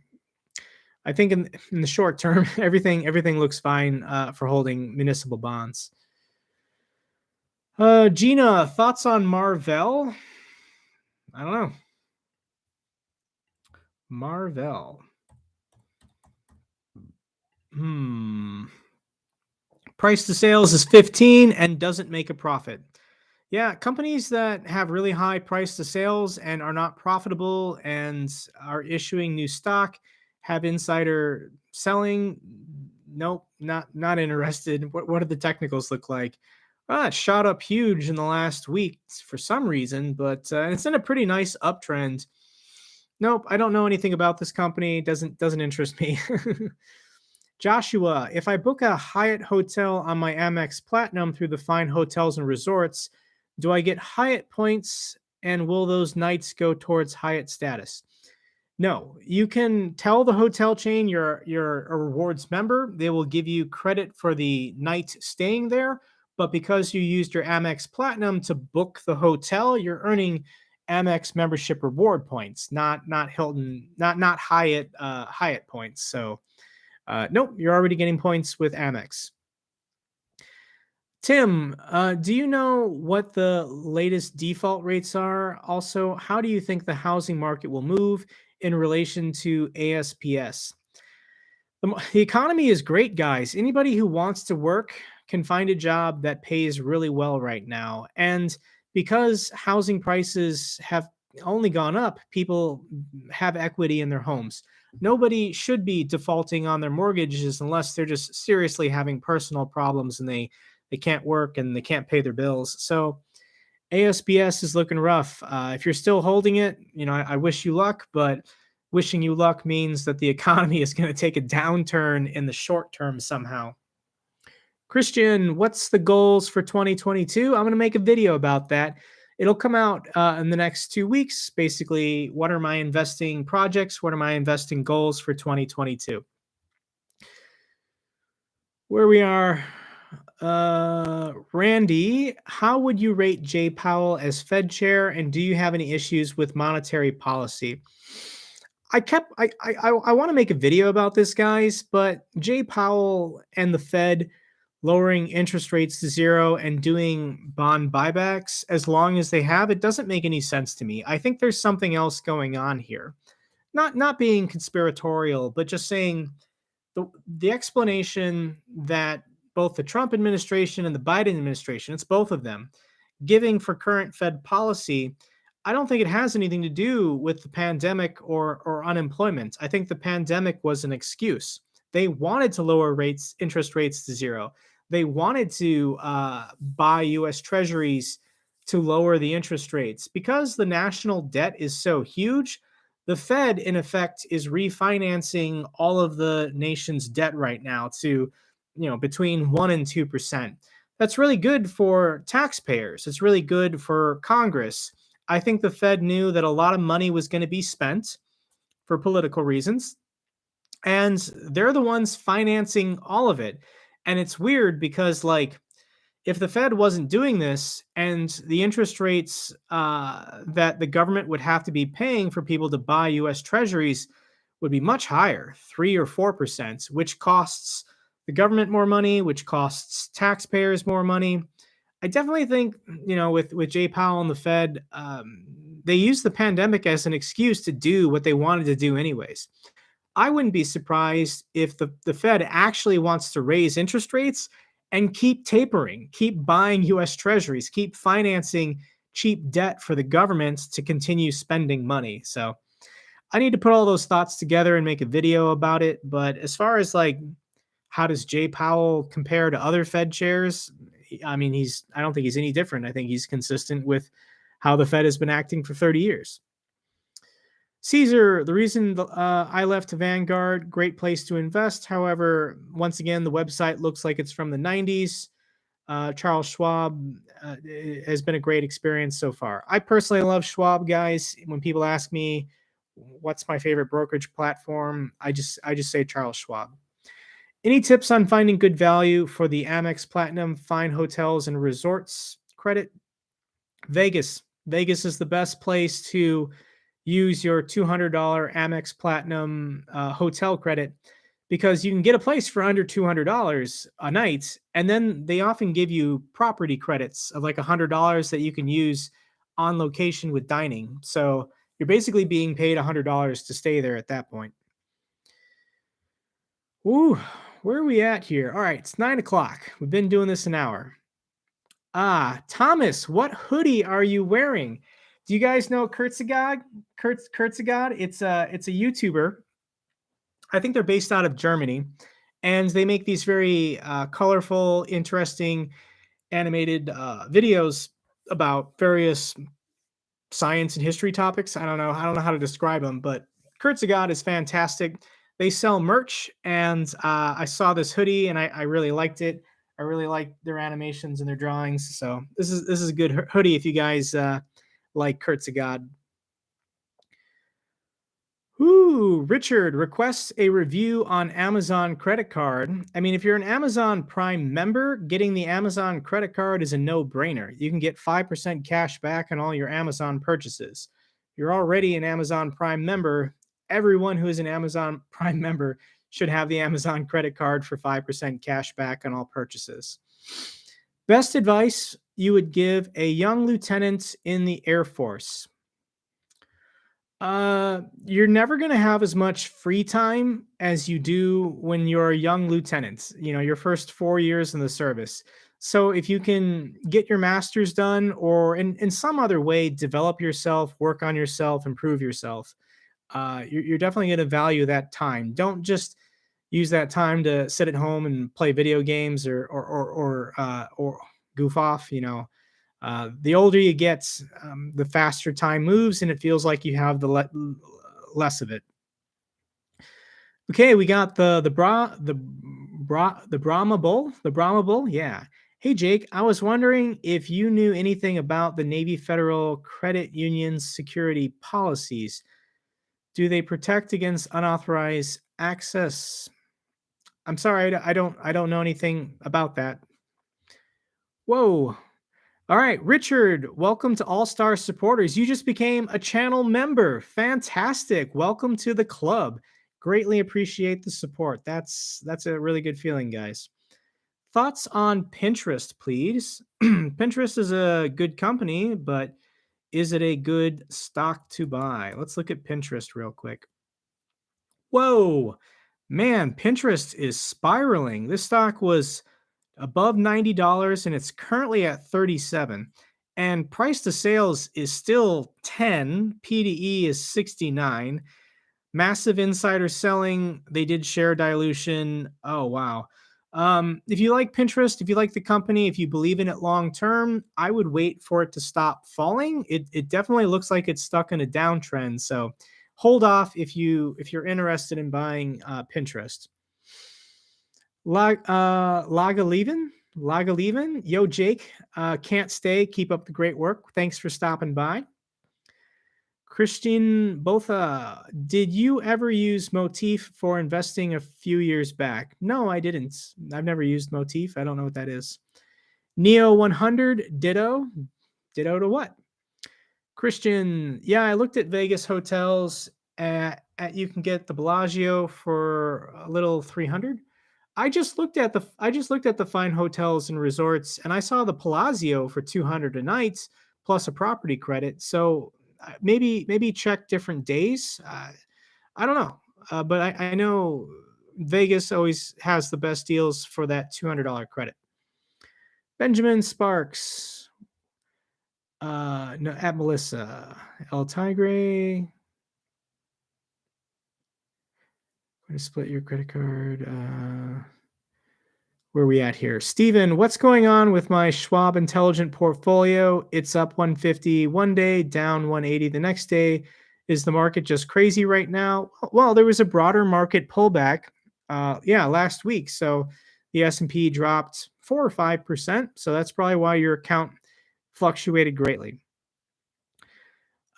the short term, everything looks fine for holding municipal bonds. Gina, thoughts on Marvell? I don't know. Marvell. Price to sales is 15 and doesn't make a profit. Yeah, companies that have really high price to sales and are not profitable and are issuing new stock, have insider selling. Nope, not interested. What do the technicals look like? It shot up huge in the last week for some reason, but it's in a pretty nice uptrend. Nope, I don't know anything about this company. Doesn't interest me. Joshua, if I book a Hyatt hotel on my Amex Platinum through the Fine Hotels and Resorts, do I get Hyatt points and will those nights go towards Hyatt status? No, you can tell the hotel chain you're a rewards member. They will give you credit for the night staying there, but because you used your Amex Platinum to book the hotel, you're earning Amex membership reward points, not Hilton, not Hyatt Hyatt points. So nope, you're already getting points with Amex. Tim, do you know what the latest default rates are? Also, how do you think the housing market will move in relation to ASPS? The economy is great, guys. Anybody who wants to work can find a job that pays really well right now. And because housing prices have only gone up, people have equity in their homes. Nobody should be defaulting on their mortgages unless they're just seriously having personal problems and they can't work and they can't pay their bills. So ASPS is looking rough. If you're still holding it, I wish you luck, but wishing you luck means that the economy is going to take a downturn in the short term somehow. Christian, what's the goals for 2022? I'm going to make a video about that. It'll come out in the next 2 weeks. Basically, what are my investing projects? What are my investing goals for 2022? Where we are, Randy, how would you rate Jay Powell as Fed chair, and do you have any issues with monetary policy? I want to make a video about this, guys, but Jay Powell and the Fed lowering interest rates to zero and doing bond buybacks as long as they have, it doesn't make any sense to me. I think there's something else going on here. Not being conspiratorial, but just saying the explanation that both the Trump administration and the Biden administration, it's both of them, giving for current Fed policy, I don't think it has anything to do with the pandemic or unemployment. I think the pandemic was an excuse. They wanted to lower interest rates to zero. They wanted to buy U.S. Treasuries to lower the interest rates. Because the national debt is so huge, the Fed, in effect, is refinancing all of the nation's debt right now to, between 1% and 2%. That's really good for taxpayers. It's really good for Congress. I think the Fed knew that a lot of money was going to be spent for political reasons, and they're the ones financing all of it. And it's weird because, if the Fed wasn't doing this and the interest rates that the government would have to be paying for people to buy U.S. Treasuries would be much higher, 3 or 4%, which costs the government more money, which costs taxpayers more money. I definitely think, with Jay Powell and the Fed, they used the pandemic as an excuse to do what they wanted to do anyways. I wouldn't be surprised if the Fed actually wants to raise interest rates and keep tapering, keep buying U.S. Treasuries, keep financing cheap debt for the government to continue spending money. So I need to put all those thoughts together and make a video about it. But as far as like, how does Jay Powell compare to other Fed chairs? I mean, I don't think he's any different. I think he's consistent with how the Fed has been acting for 30 years. Caesar, the reason I left Vanguard, great place to invest. However, once again, the website looks like it's from the 90s. Charles Schwab has been a great experience so far. I personally love Schwab, guys. When people ask me what's my favorite brokerage platform, I just say Charles Schwab. Any tips on finding good value for the Amex Platinum Fine Hotels and Resorts credit? Vegas. Vegas is the best place to use your $200 Amex Platinum hotel credit because you can get a place for under $200 a night. And then they often give you property credits of like $100 that you can use on location with dining. So you're basically being paid $100 to stay there at that point. Ooh, where are we at here? All right, it's 9 o'clock. We've been doing this an hour. Thomas, what hoodie are you wearing? Do you guys know Kurtzegod? Kurtzegod? It's a YouTuber. I think they're based out of Germany, and they make these very colorful, interesting, animated videos about various science and history topics. I don't know how to describe them, but Kurtzegod is fantastic. They sell merch, and I saw this hoodie, and I really liked it. I really like their animations and their drawings. So this is a good hoodie if you guys like Kurtzegod. Ooh, Richard requests a review on Amazon credit card. I mean, if you're an Amazon Prime member, getting the Amazon credit card is a no-brainer. You can get 5% cash back on all your Amazon purchases. You're already an Amazon Prime member. Everyone who is an Amazon Prime member should have the Amazon credit card for 5% cash back on all purchases. Best advice you would give a young lieutenant in the Air Force? You're never going to have as much free time as you do when you're a young lieutenant, your first 4 years in the service. So if you can get your master's done or in some other way, develop yourself, work on yourself, improve yourself, you're definitely going to value that time. Don't just use that time to sit at home and play video games or goof off, the older you get, the faster time moves, and it feels like you have less of it. Okay, we got the Brahma Bull. Yeah. Hey Jake, I was wondering if you knew anything about the Navy Federal Credit Union's security policies. Do they protect against unauthorized access? I'm sorry, I don't know anything about that. Whoa. All right, Richard, welcome to All Star Supporters. You just became a channel member. Fantastic. Welcome to the club. Greatly appreciate the support. That's a really good feeling, guys. Thoughts on Pinterest, please. Pinterest is a good company, but is it a good stock to buy? Let's look at Pinterest real quick. Whoa, man, Pinterest is spiraling. This stock was above $90 and it's currently at 37, and price to sales is still 10, PDE is 69. Massive insider selling, they did share dilution. Oh wow. If you like Pinterest, if you like the company, if you believe in it long term, I would wait for it to stop falling. It definitely looks like it's stuck in a downtrend, so hold off if you're interested in buying Pinterest. Lagaleven. Yo, Jake, can't stay. Keep up the great work. Thanks for stopping by. Christian Botha, did you ever use Motif for investing a few years back? No, I didn't. I've never used Motif. I don't know what that is. Neo 100, ditto. Ditto to what? Christian, yeah, I looked at Vegas hotels. You can get the Bellagio for a little 300. I just looked at the fine hotels and resorts, and I saw the Palazzo for 200 a night plus a property credit. So maybe check different days. I don't know, but I know Vegas always has the best deals for that $200 credit. Benjamin Sparks, no, at Melissa El Tigre. going to split your credit card. Where are we at here? Steven, what's going on with my Schwab Intelligent portfolio? It's up 150 one day, down 180 the next day. Is the market just crazy right now? Well, there was a broader market pullback, last week. So the S&P dropped 4 or 5%. So that's probably why your account fluctuated greatly.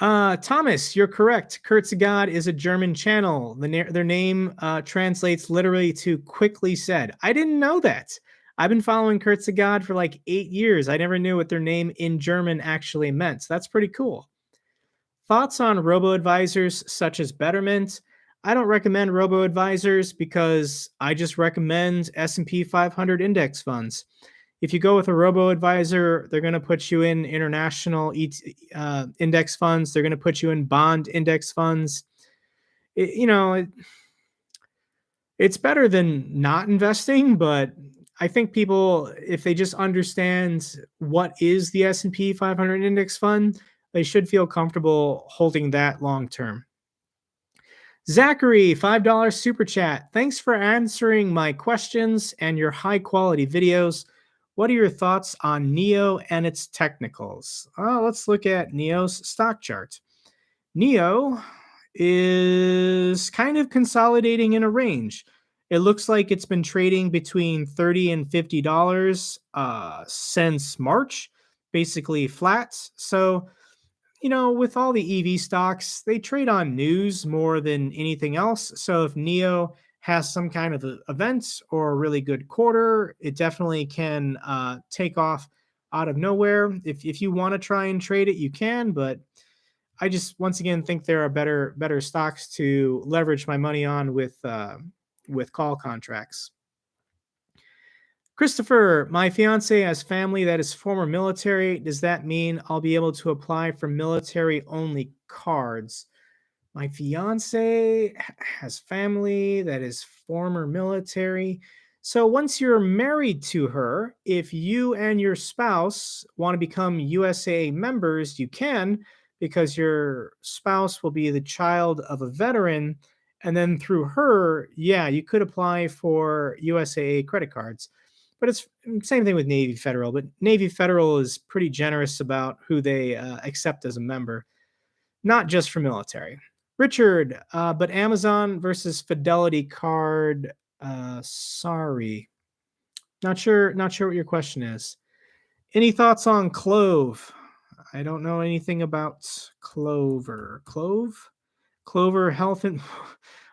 Thomas, you're correct. Kurtzegod is a German channel. Their name translates literally to quickly said. I didn't know that. I've been following Kurtzegod for like 8 years. I never knew what their name in German actually meant. So that's pretty cool. Thoughts on robo-advisors such as Betterment? I don't recommend robo-advisors because I just recommend S&P 500 index funds. If you go with a robo-advisor, they're going to put you in international index funds. They're going to put you in bond index funds. It's better than not investing, but I think people, if they just understand what is the S&P 500 index fund, they should feel comfortable holding that long term. Zachary, $5 super chat. Thanks for answering my questions and your high quality videos. What are your thoughts on NEO and its technicals? Let's look at NEO's stock chart. NEO is kind of consolidating in a range. It looks like it's been trading between $30 and $50 since March, basically flat. So, with all the EV stocks, they trade on news more than anything else. So if NEO has some kind of event or a really good quarter, it definitely can take off out of nowhere. If you want to try and trade it, you can, but I just once again think there are better stocks to leverage my money on with call contracts. Christopher, my fiance has family that is former military. Does that mean I'll be able to apply for military only cards? My fiance has family that is former military. So once you're married to her, if you and your spouse want to become USA members, you can, because your spouse will be the child of a veteran. And then through her, you could apply for USAA credit cards. But it's same thing with Navy Federal. But Navy Federal is pretty generous about who they accept as a member, not just for military. Richard, but Amazon versus Fidelity card. Sorry, not sure what your question is. Any thoughts on Clove? I don't know anything about Clover. Clover Health and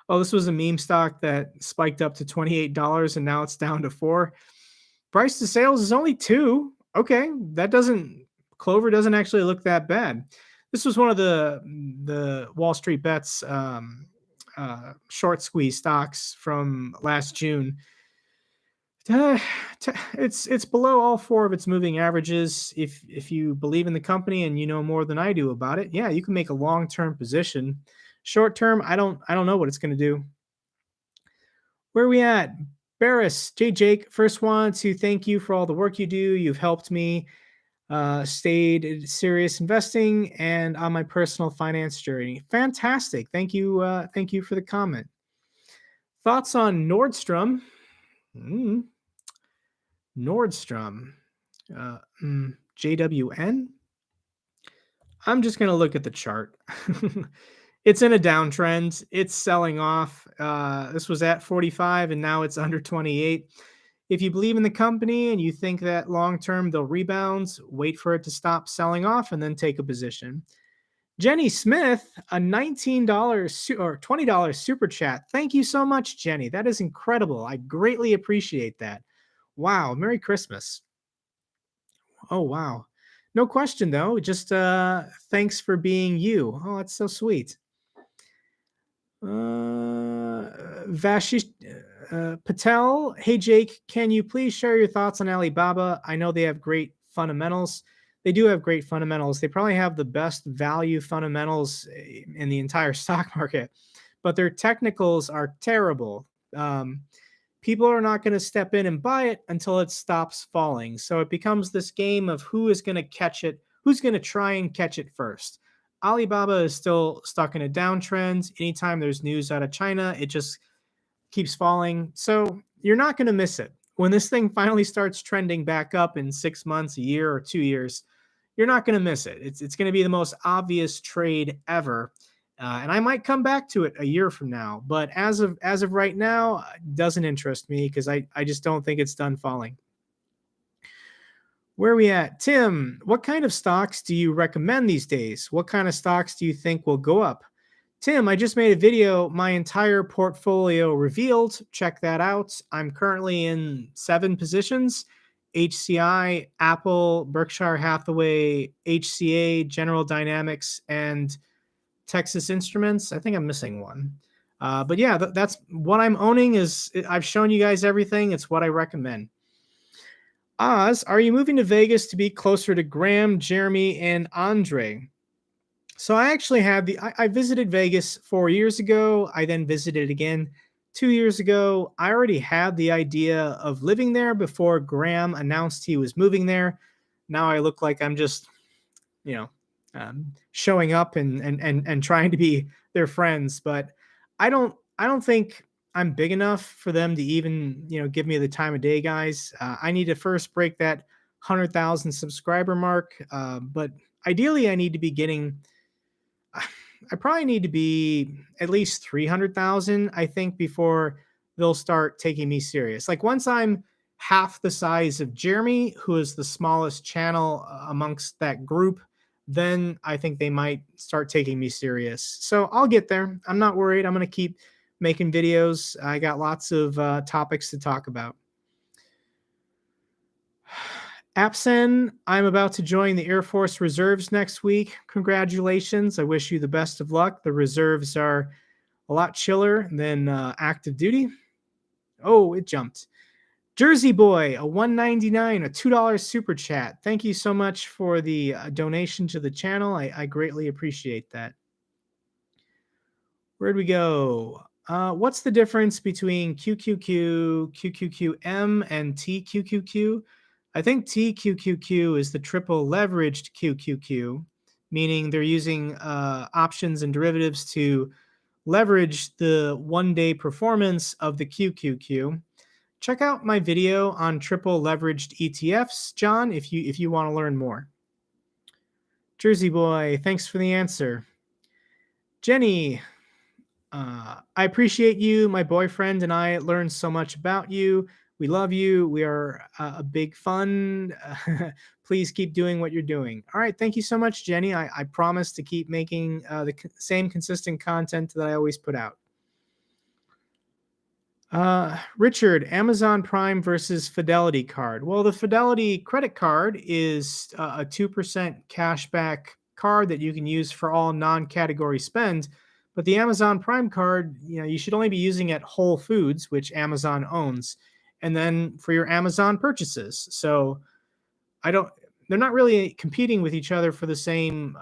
oh, this was a meme stock that spiked up to $28 and now it's down to $4. Price to sales is only 2. Okay, Clover doesn't actually look that bad. This was one of the Wall Street Bets short squeeze stocks from last June. It's below all 4 of its moving averages. If you believe in the company and you know more than I do about it, you can make a long-term position. Short term, I don't know what it's going to do. Where are we at? Barris, Jake, first wanted to thank you for all the work you do. You've helped me stayed serious investing and on my personal finance journey. Fantastic. Thank you for the comment. Thoughts on Nordstrom? Nordstrom. JWN? I'm just going to look at the chart. It's in a downtrend. It's selling off. This was at 45 and now it's under 28. If you believe in the company and you think that long-term they'll rebound, wait for it to stop selling off and then take a position. Jenny Smith, a $19 or $20 super chat. Thank you so much, Jenny. That is incredible. I greatly appreciate that. Wow. Merry Christmas. Oh, wow. No question, though. Just thanks for being you. Oh, that's so sweet. Vashish Patel, hey Jake, can you please share your thoughts on Alibaba? I know they have great fundamentals. They do have great fundamentals. They probably have the best value fundamentals in the entire stock market, but their technicals are terrible. People are not going to step in and buy it until it stops falling. So it becomes this game of who is going to catch it, who's going to try and catch it first. Alibaba is still stuck in a downtrend. Anytime there's news out of China, it just keeps falling. So you're not going to miss it. When this thing finally starts trending back up in 6 months, a year, or 2 years, you're not going to miss it. It's going to be the most obvious trade ever. And I might come back to it a year from now. But as of right now, it doesn't interest me because I just don't think it's done falling. Where are we at? Tim, what kind of stocks do you recommend these days? What kind of stocks do you think will go up? Tim, I just made a video, my entire portfolio revealed. Check that out. I'm currently in 7 positions: HCI, Apple, Berkshire Hathaway, HCA, General Dynamics, and Texas Instruments. I think I'm missing one. But yeah, that's what I'm owning. I've shown you guys everything. It's what I recommend. Oz, are you moving to Vegas to be closer to Graham, Jeremy, and Andre? So I actually have I visited Vegas 4 years ago. I then visited again 2 years ago. I already had the idea of living there before Graham announced he was moving there. Now I look like I'm just, you know, showing up and trying to be their friends. But I don't think I'm big enough for them to even, give me the time of day, guys. I need to first break that 100,000 subscriber mark. But ideally, I need to be getting. I probably need to be at least 300,000, I think, before they'll start taking me serious. Like once I'm half the size of Jeremy, who is the smallest channel amongst that group, then I think they might start taking me serious. So I'll get there. I'm not worried. I'm going to keep making videos. I got lots of topics to talk about. Apsen, I'm about to join the Air Force Reserves next week. Congratulations. I wish you the best of luck. The reserves are a lot chiller than active duty. Oh, it jumped. Jersey Boy, a $1.99, a $2 super chat. Thank you so much for the donation to the channel. I greatly appreciate that. Where'd we go? What's the difference between QQQ, QQQM, and TQQQ? I think TQQQ is the triple leveraged QQQ, meaning they're using options and derivatives to leverage the one-day performance of the QQQ. Check out my video on triple leveraged ETFs, John, if you want to learn more. Jersey Boy, thanks for the answer. Jenny, I appreciate you. My boyfriend and I learned so much about you. We love you. We are a big fun. Please keep doing what you're doing. All right. Thank you so much, Jenny. I promise to keep making the same consistent content that I always put out. Richard, Amazon Prime versus Fidelity card. Well, the Fidelity credit card is a 2% cashback card that you can use for all non-category spend. But the Amazon Prime card, you should only be using at Whole Foods, which Amazon owns, and then for your Amazon purchases. So they're not really competing with each other for the same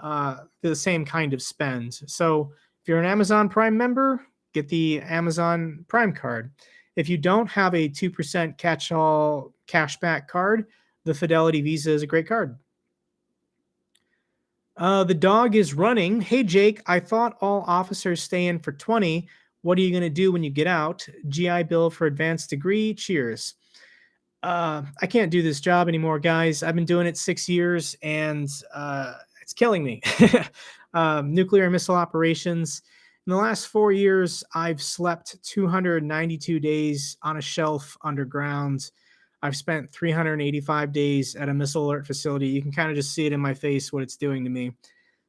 kind of spend. So if you're an Amazon Prime member, get the Amazon Prime card. If you don't have a 2% catch-all cashback card, the Fidelity Visa is a great card. The dog is running. Hey, Jake, I thought all officers stay in for 20. What are you going to do when you get out? GI Bill for advanced degree. Cheers. I can't do this job anymore, guys. I've been doing it 6 years, and it's killing me. Nuclear missile operations. In the last 4 years, I've slept 292 days on a shelf underground. I've spent 385 days at a missile alert facility. You can kind of just see it in my face what it's doing to me.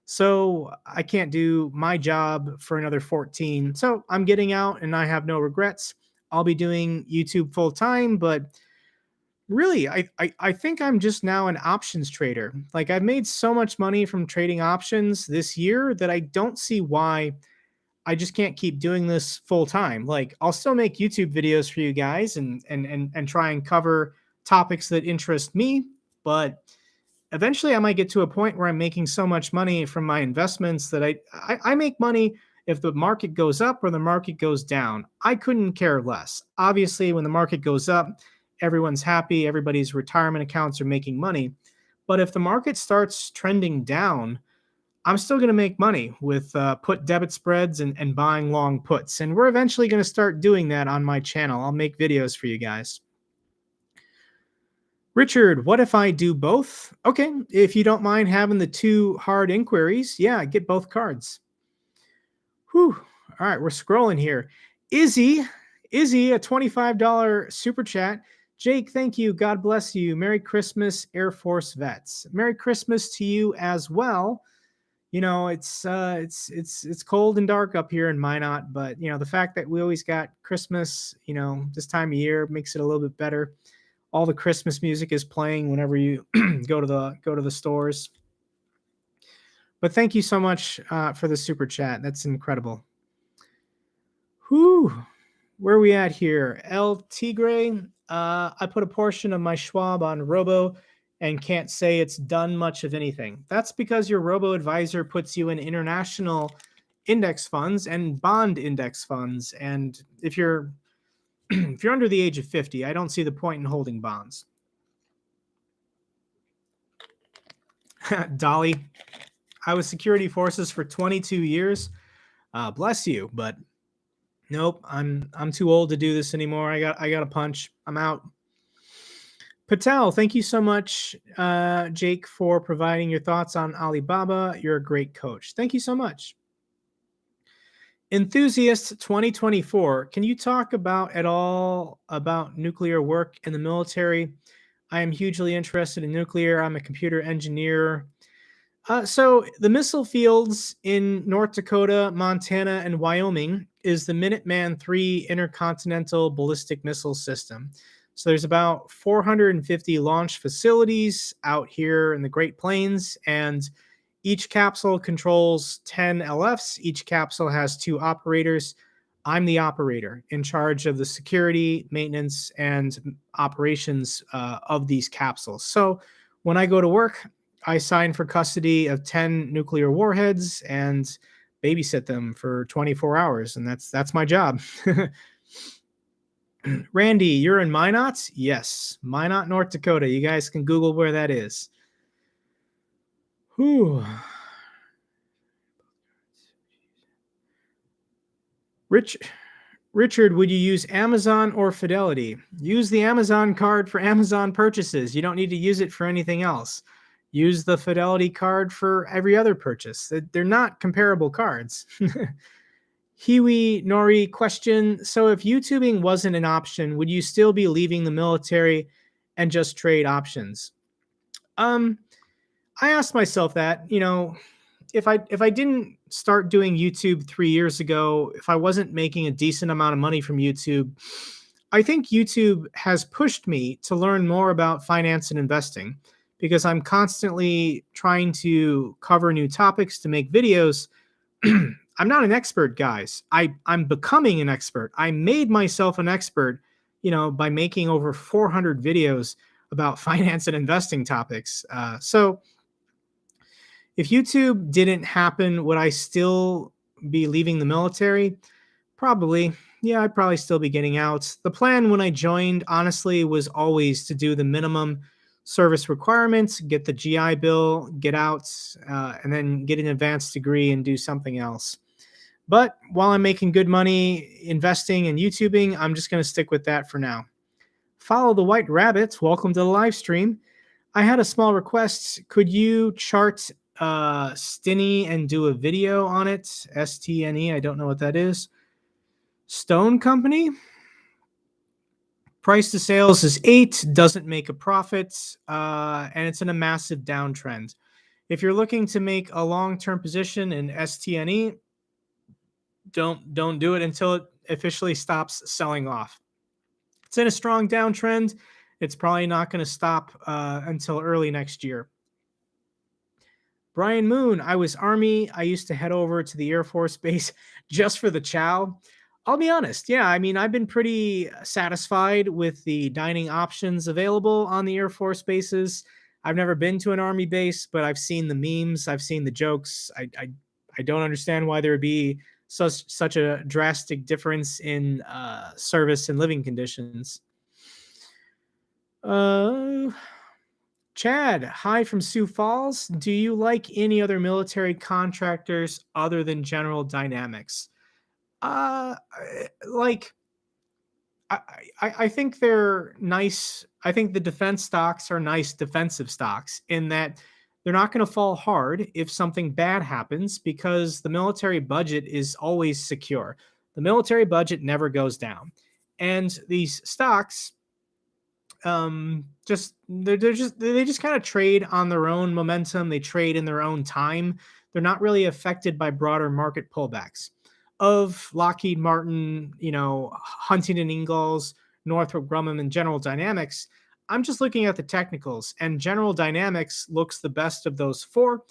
So I can't do my job for another 14. So I'm getting out and I have no regrets. I'll be doing YouTube full time, but really, I think I'm just now an options trader. Like I've made so much money from trading options this year that I don't see why I just can't keep doing this full time. Like I'll still make YouTube videos for you guys and try and cover topics that interest me. But eventually I might get to a point where I'm making so much money from my investments that I make money if the market goes up or the market goes down. I couldn't care less. Obviously, when the market goes up, everyone's happy. Everybody's retirement accounts are making money. But if the market starts trending down, I'm still going to make money with put debit spreads and buying long puts. And we're eventually going to start doing that on my channel. I'll make videos for you guys. Richard, what if I do both? Okay, if you don't mind having the 2 hard inquiries, yeah, get both cards. Whew. All right, we're scrolling here. Izzy, a $25 super chat. Jake, thank you. God bless you. Merry Christmas, Air Force vets. Merry Christmas to you as well. You know, it's cold and dark up here in Minot, but you know, the fact that we always got Christmas, you know, this time of year makes it a little bit better. All the Christmas music is playing whenever you go to the stores. But thank you so much for the super chat. That's incredible. Whew. Where are we at here? El Tigre. I put a portion of my Schwab on Robo and can't say it's done much of anything. That's because your Robo advisor puts you in international index funds and bond index funds. And if you're if you're under the age of 50, I don't see the point in holding bonds. Dolly, I was security forces for 22 years. Bless you, but nope, I'm too old to do this anymore. I got a punch. I'm out. Patel, thank you so much, Jake, for providing your thoughts on Alibaba. You're a great coach. Thank you so much. Enthusiast 2024, can you talk at all about nuclear work in the military? I am hugely interested in nuclear. I'm a computer engineer. So the missile fields in North Dakota, Montana, and Wyoming is the Minuteman III intercontinental ballistic missile system. So there's about 450 launch facilities out here in the Great Plains, and each capsule controls 10 LFs. Each capsule has 2 operators. I'm the operator in charge of the security, maintenance, and operations of these capsules. So when I go to work, I sign for custody of 10 nuclear warheads and babysit them for 24 hours, and that's my job. Randy, you're in Minot? Yes, Minot, North Dakota. You guys can Google where that is. Whew. Richard, would you use Amazon or Fidelity? Use the Amazon card for Amazon purchases. You don't need to use it for anything else. Use the Fidelity card for every other purchase. They're not comparable cards. Hiwi Nori question, so if YouTubing wasn't an option, would you still be leaving the military and just trade options? I asked myself that, you know, if I didn't start doing YouTube 3 years ago, if I wasn't making a decent amount of money from YouTube, I think YouTube has pushed me to learn more about finance and investing because I'm constantly trying to cover new topics to make videos. I'm not an expert, guys. I'm becoming an expert. I made myself an expert, you know, by making over 400 videos about finance and investing topics. So if YouTube didn't happen, would I still be leaving the military? Probably. Yeah, I'd probably still be getting out. The plan when I joined, honestly, was always to do the minimum service requirements, get the GI Bill, get out, and then get an advanced degree and do something else. But while I'm making good money investing and YouTubing, I'm just going to stick with that for now. Follow the White Rabbit. Welcome to the live stream. I had a small request. Could you chart Stine and do a video on it? STNE. I don't know what that is. Stone Company. Price to sales is 8. Doesn't make a profit. And it's in a massive downtrend. If you're looking to make a long-term position in STNE, don't do it until it officially stops selling off. It's in a strong downtrend. It's probably not going to stop until early next year. Brian Moon, I was Army. I used to head over to the Air Force Base just for the chow. I'll be honest. Yeah, I mean, I've been pretty satisfied with the dining options available on the Air Force bases. I've never been to an Army base, but I've seen the memes. I've seen the jokes. I don't understand why there would be such a drastic difference in service and living conditions. Chad, hi from Sioux Falls. Do you like any other military contractors other than General Dynamics? Uh, like I, I think they're nice. I think the defense stocks are nice defensive stocks in that they're not going to fall hard if something bad happens because the military budget is always secure. The military budget never goes down. And these stocks they just kind of trade on their own momentum. They trade in their own time. They're not really affected by broader market pullbacks of Lockheed Martin, Huntington Ingalls, Northrop Grumman, and General Dynamics. I'm just looking at the technicals, and General Dynamics looks the best of those four.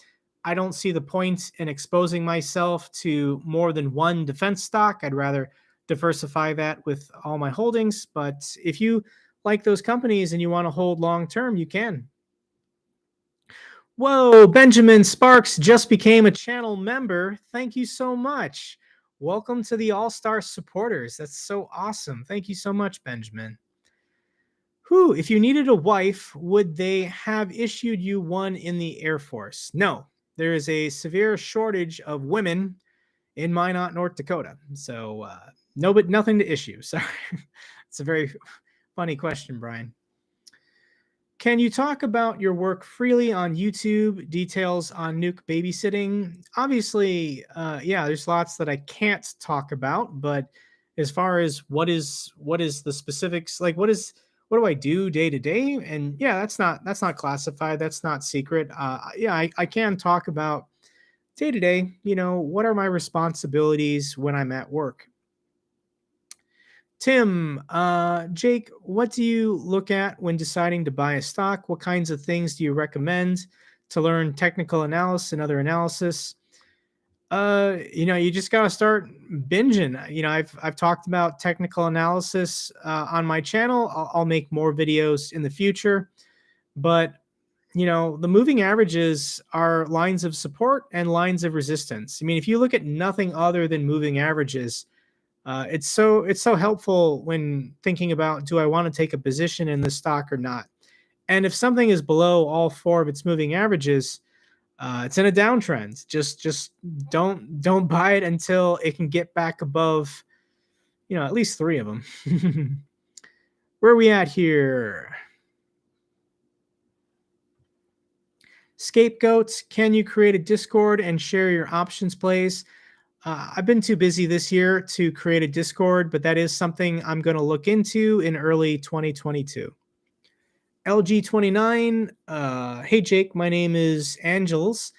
I don't see the point in exposing myself to more than one defense stock. I'd rather diversify that with all my holdings. But if you like those companies and you want to hold long term, you can. Whoa, Benjamin Sparks just became a channel member. Thank you so much. Welcome to the All-Star supporters. That's so awesome. Thank you so much, Benjamin. Whew, if you needed a wife, would they have issued you one in the Air Force? No, there is a severe shortage of women in Minot, North Dakota. So no, but nothing to issue. Sorry. It's a very funny question, Brian. Can you talk about your work freely on YouTube? Details on Nuke babysitting? Obviously, yeah, there's lots that I can't talk about, but as far as what is the specifics, like what do I do day to day? And yeah, that's not classified. That's not secret. Yeah, I can talk about day to day. What are my responsibilities when I'm at work? Tim, Jake, what do you look at when deciding to buy a stock? What kinds of things do you recommend to learn technical analysis and other analysis? You just got to start binging. I've talked about technical analysis on my channel. I'll make more videos in the future, but the moving averages are lines of support and lines of resistance. I mean, if you look at nothing other than moving averages, it's so helpful when thinking about, do I want to take a position in this stock or not? And if something is below all four of its moving averages, it's in a downtrend. Just don't buy it until it can get back above, at least three of them. Where are we at here? Scapegoats. Can you create a Discord and share your options plays? I've been too busy this year to create a Discord, but that is something I'm going to look into in early 2022. LG29, hey Jake, my name is Angels,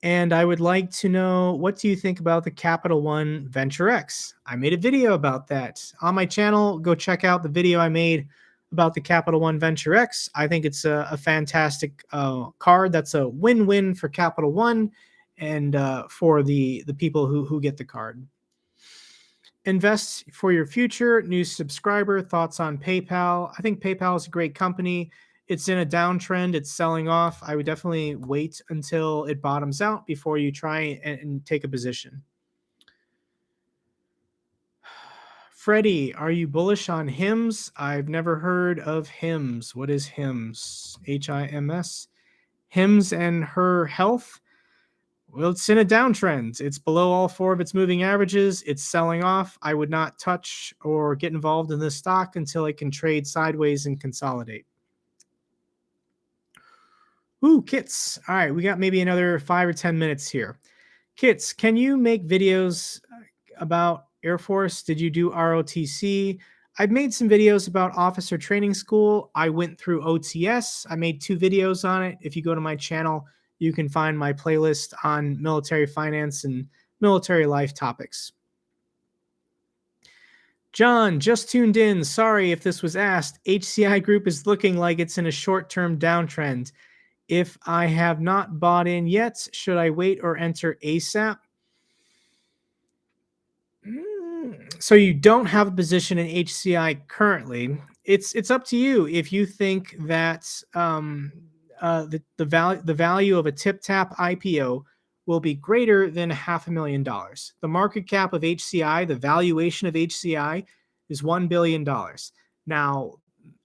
and I would like to know, what do you think about the Capital One Venture X? I made a video about that on my channel. Go check out the video I made about the Capital One Venture X. I think it's a fantastic card. That's a win-win for Capital One and for the people who get the card. Invest for your future. New subscriber. Thoughts on PayPal? I think PayPal is a great company. It's in a downtrend. It's selling off. I would definitely wait until it bottoms out before you try and take a position. Freddie, are you bullish on HIMS? I've never heard of HIMS. What is HIMS? HIMS? HIMS and Her Health? Well, it's in a downtrend. It's below all four of its moving averages. It's selling off. I would not touch or get involved in this stock until it can trade sideways and consolidate. Ooh, Kits. All right, we got maybe another 5 or 10 minutes here. Kits, can you make videos about Air Force? Did you do ROTC? I've made some videos about Officer Training School. I went through OTS. I made 2 videos on it. If you go to my channel, you can find my playlist on military finance and military life topics. John, just tuned in. Sorry if this was asked. HCI Group is looking like it's in a short-term downtrend. If I have not bought in yet, should I wait or enter ASAP? So you don't have a position in HCI currently. It's up to you if you think that the value of a tip-tap IPO will be greater than $500,000. The market cap of HCI, the valuation of HCI, is $1 billion. Now,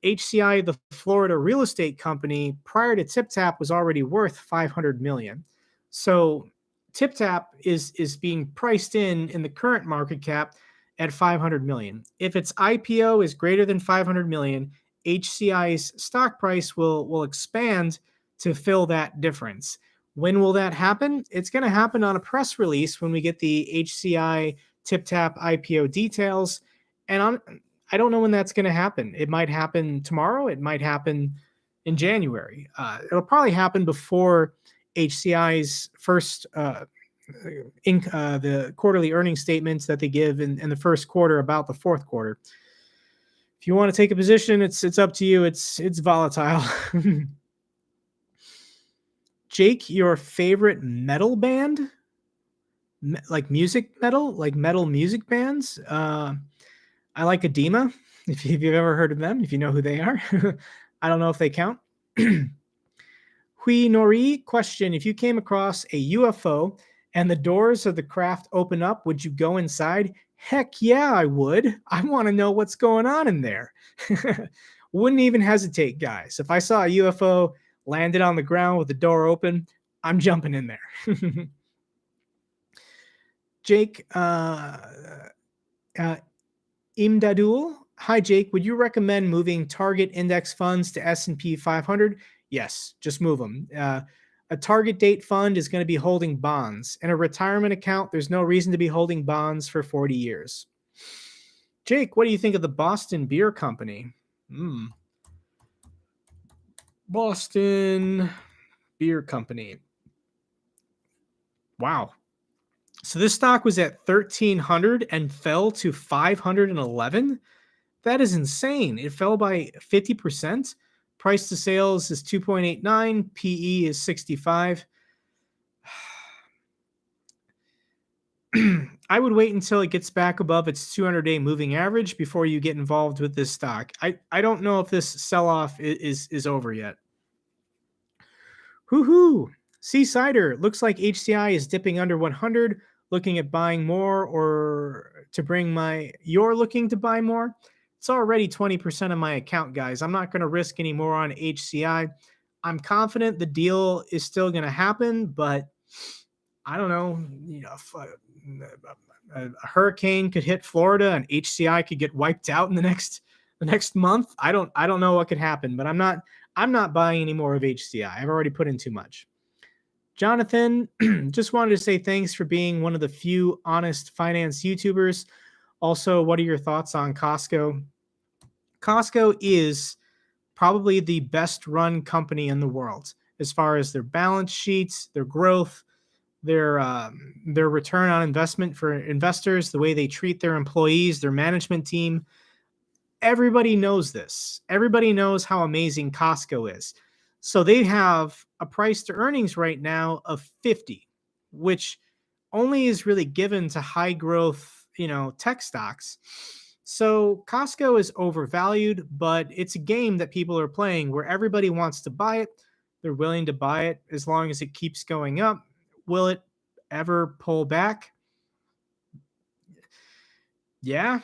HCI, the Florida real estate company, prior to TipTap was already worth 500 million. So TipTap is being priced in the current market cap at 500 million. If its IPO is greater than 500 million, HCI's stock price will expand to fill that difference. When will that happen? It's going to happen on a press release when we get the HCI TipTap IPO details. And I don't know when that's going to happen. It might happen tomorrow. It might happen in January. It'll probably happen before HCI's first the quarterly earnings statements that they give in the first quarter about the fourth quarter. If you want to take a position, it's up to you. It's volatile. Jake, your favorite metal band? Like music metal? Like metal music bands? I like Edema, if you've ever heard of them, if you know who they are. I don't know if they count. Hui Nori, question, if you came across a UFO and the doors of the craft open up, would you go inside? Heck yeah, I would. I want to know what's going on in there. Wouldn't even hesitate, guys. If I saw a UFO landed on the ground with the door open, I'm jumping in there. Jake, Imdadul, hi Jake, would you recommend moving target index funds to S&P 500? Yes, just move them. A target date fund is going to be holding bonds. In a retirement account, there's no reason to be holding bonds for 40 years. Jake, what do you think of the Boston Beer Company? Boston Beer Company. Wow. So this stock was at 1,300 and fell to 511. That is insane. It fell by 50%. Price to sales is 2.89. PE is 65. I would wait until it gets back above its 200-day moving average before you get involved with this stock. I don't know if this sell-off is over yet. Hoo-hoo. Cider. Looks like HCI is dipping under 100. Looking at buying more, or to bring you're looking to buy more? It's already 20% of my account, guys. I'm not going to risk any more on HCI. I'm confident the deal is still going to happen, but I don't know. If a hurricane could hit Florida and HCI could get wiped out in the next month. I don't know what could happen, but I'm not buying any more of HCI. I've already put in too much. Jonathan, just wanted to say thanks for being one of the few honest finance YouTubers. Also, what are your thoughts on Costco? Costco is probably the best run company in the world as far as their balance sheets, their growth, their return on investment for investors, the way they treat their employees, their management team. Everybody knows this. Everybody knows how amazing Costco is. So they have a price to earnings right now of 50, which only is really given to high growth, tech stocks. So Costco is overvalued, but it's a game that people are playing where everybody wants to buy it. They're willing to buy it as long as it keeps going up. Will it ever pull back? Yeah.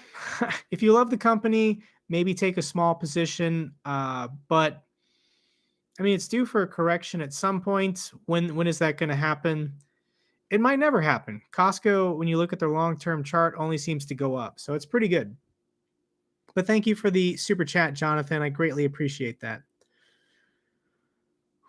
If you love the company, maybe take a small position. But I mean, it's due for a correction at some point. When is that going to happen? It might never happen. Costco, when you look at their long-term chart, only seems to go up. So it's pretty good. But thank you for the super chat, Jonathan. I greatly appreciate that.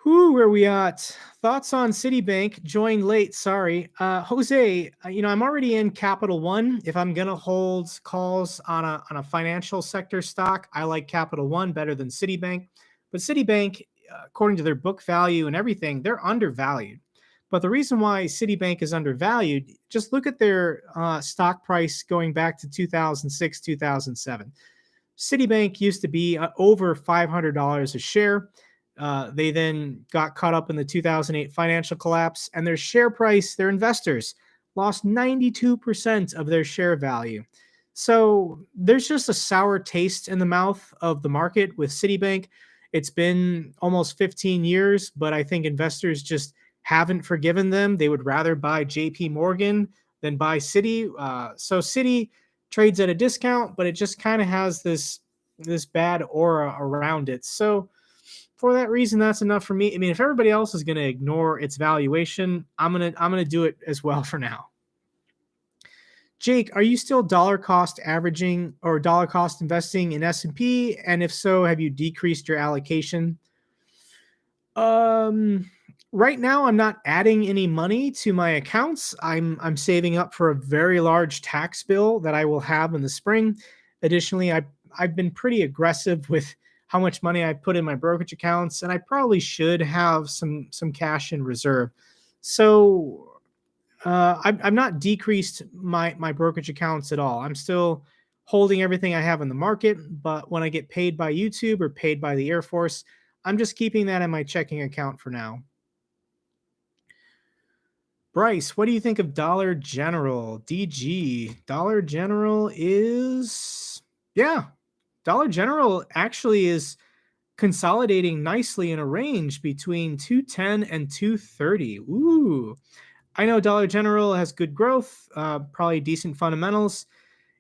Where are we at? Thoughts on Citibank? Joined late, sorry. Jose, I'm already in Capital One. If I'm going to hold calls on a financial sector stock, I like Capital One better than Citibank. But Citibank, according to their book value and everything, they're undervalued. But the reason why Citibank is undervalued, just look at their stock price going back to 2006, 2007. Citibank used to be over $500 a share. They then got caught up in the 2008 financial collapse, and their share price, their investors, lost 92% of their share value. So there's just a sour taste in the mouth of the market with Citibank. It's been almost 15 years, but I think investors just haven't forgiven them. They would rather buy JP Morgan than buy Citi. So Citi trades at a discount, but it just kind of has this bad aura around it. So for that reason, that's enough for me. I mean, if everybody else is going to ignore its valuation, I'm gonna do it as well for now. Jake, are you still dollar cost averaging or dollar cost investing in S&P? And if so, have you decreased your allocation? Right now I'm not adding any money to my accounts. I'm saving up for a very large tax bill that I will have in the spring. Additionally, I've been pretty aggressive with how much money I put in my brokerage accounts, and I probably should have some cash in reserve. So I've not decreased my brokerage accounts at all. I'm still holding everything I have in the market, but when I get paid by YouTube or paid by the Air Force, I'm just keeping that in my checking account for now. Bryce, what do you think of Dollar General? DG. Dollar General is, yeah, Dollar General actually is consolidating nicely in a range between 210 and 230. Ooh. I know Dollar General has good growth, probably decent fundamentals.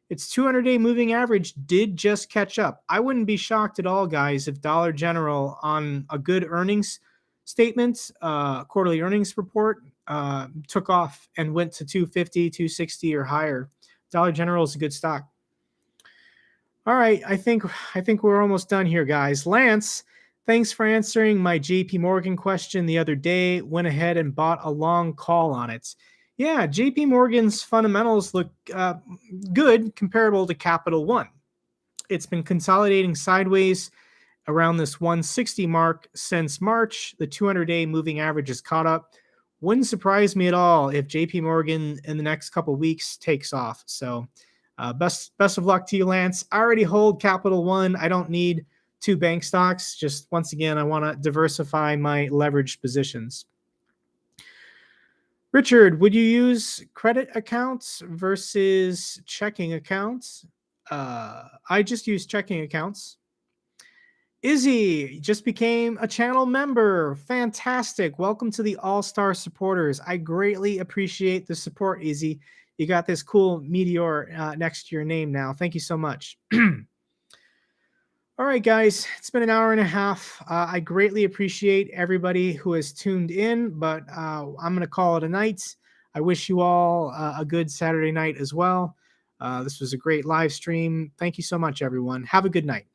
Its 200-day moving average did just catch up. I wouldn't be shocked at all, guys, if Dollar General on a good earnings statement, quarterly earnings report, took off and went to 250, 260 or higher. Dollar General is a good stock. All right, I think we're almost done here, guys. Lance, thanks for answering my JP Morgan question the other day. Went ahead and bought a long call on it. Yeah, JP Morgan's fundamentals look good, comparable to Capital One. It's been consolidating sideways around this 160 mark since March. The 200-day moving average is caught up. Wouldn't surprise me at all if JP Morgan in the next couple of weeks takes off. So best of luck to you, Lance. I already hold Capital One. I don't need two bank stocks. Just once again, I want to diversify my leveraged positions. Richard, would you use credit accounts versus checking accounts? I just use checking accounts. Izzy just became a channel member. Fantastic. Welcome to the All-Star supporters. I greatly appreciate the support, Izzy. You got this cool meteor next to your name now. Thank you so much. All right, guys, it's been an hour and a half. I greatly appreciate everybody who has tuned in, but I'm going to call it a night. I wish you all a good Saturday night as well. This was a great live stream. Thank you so much, everyone. Have a good night.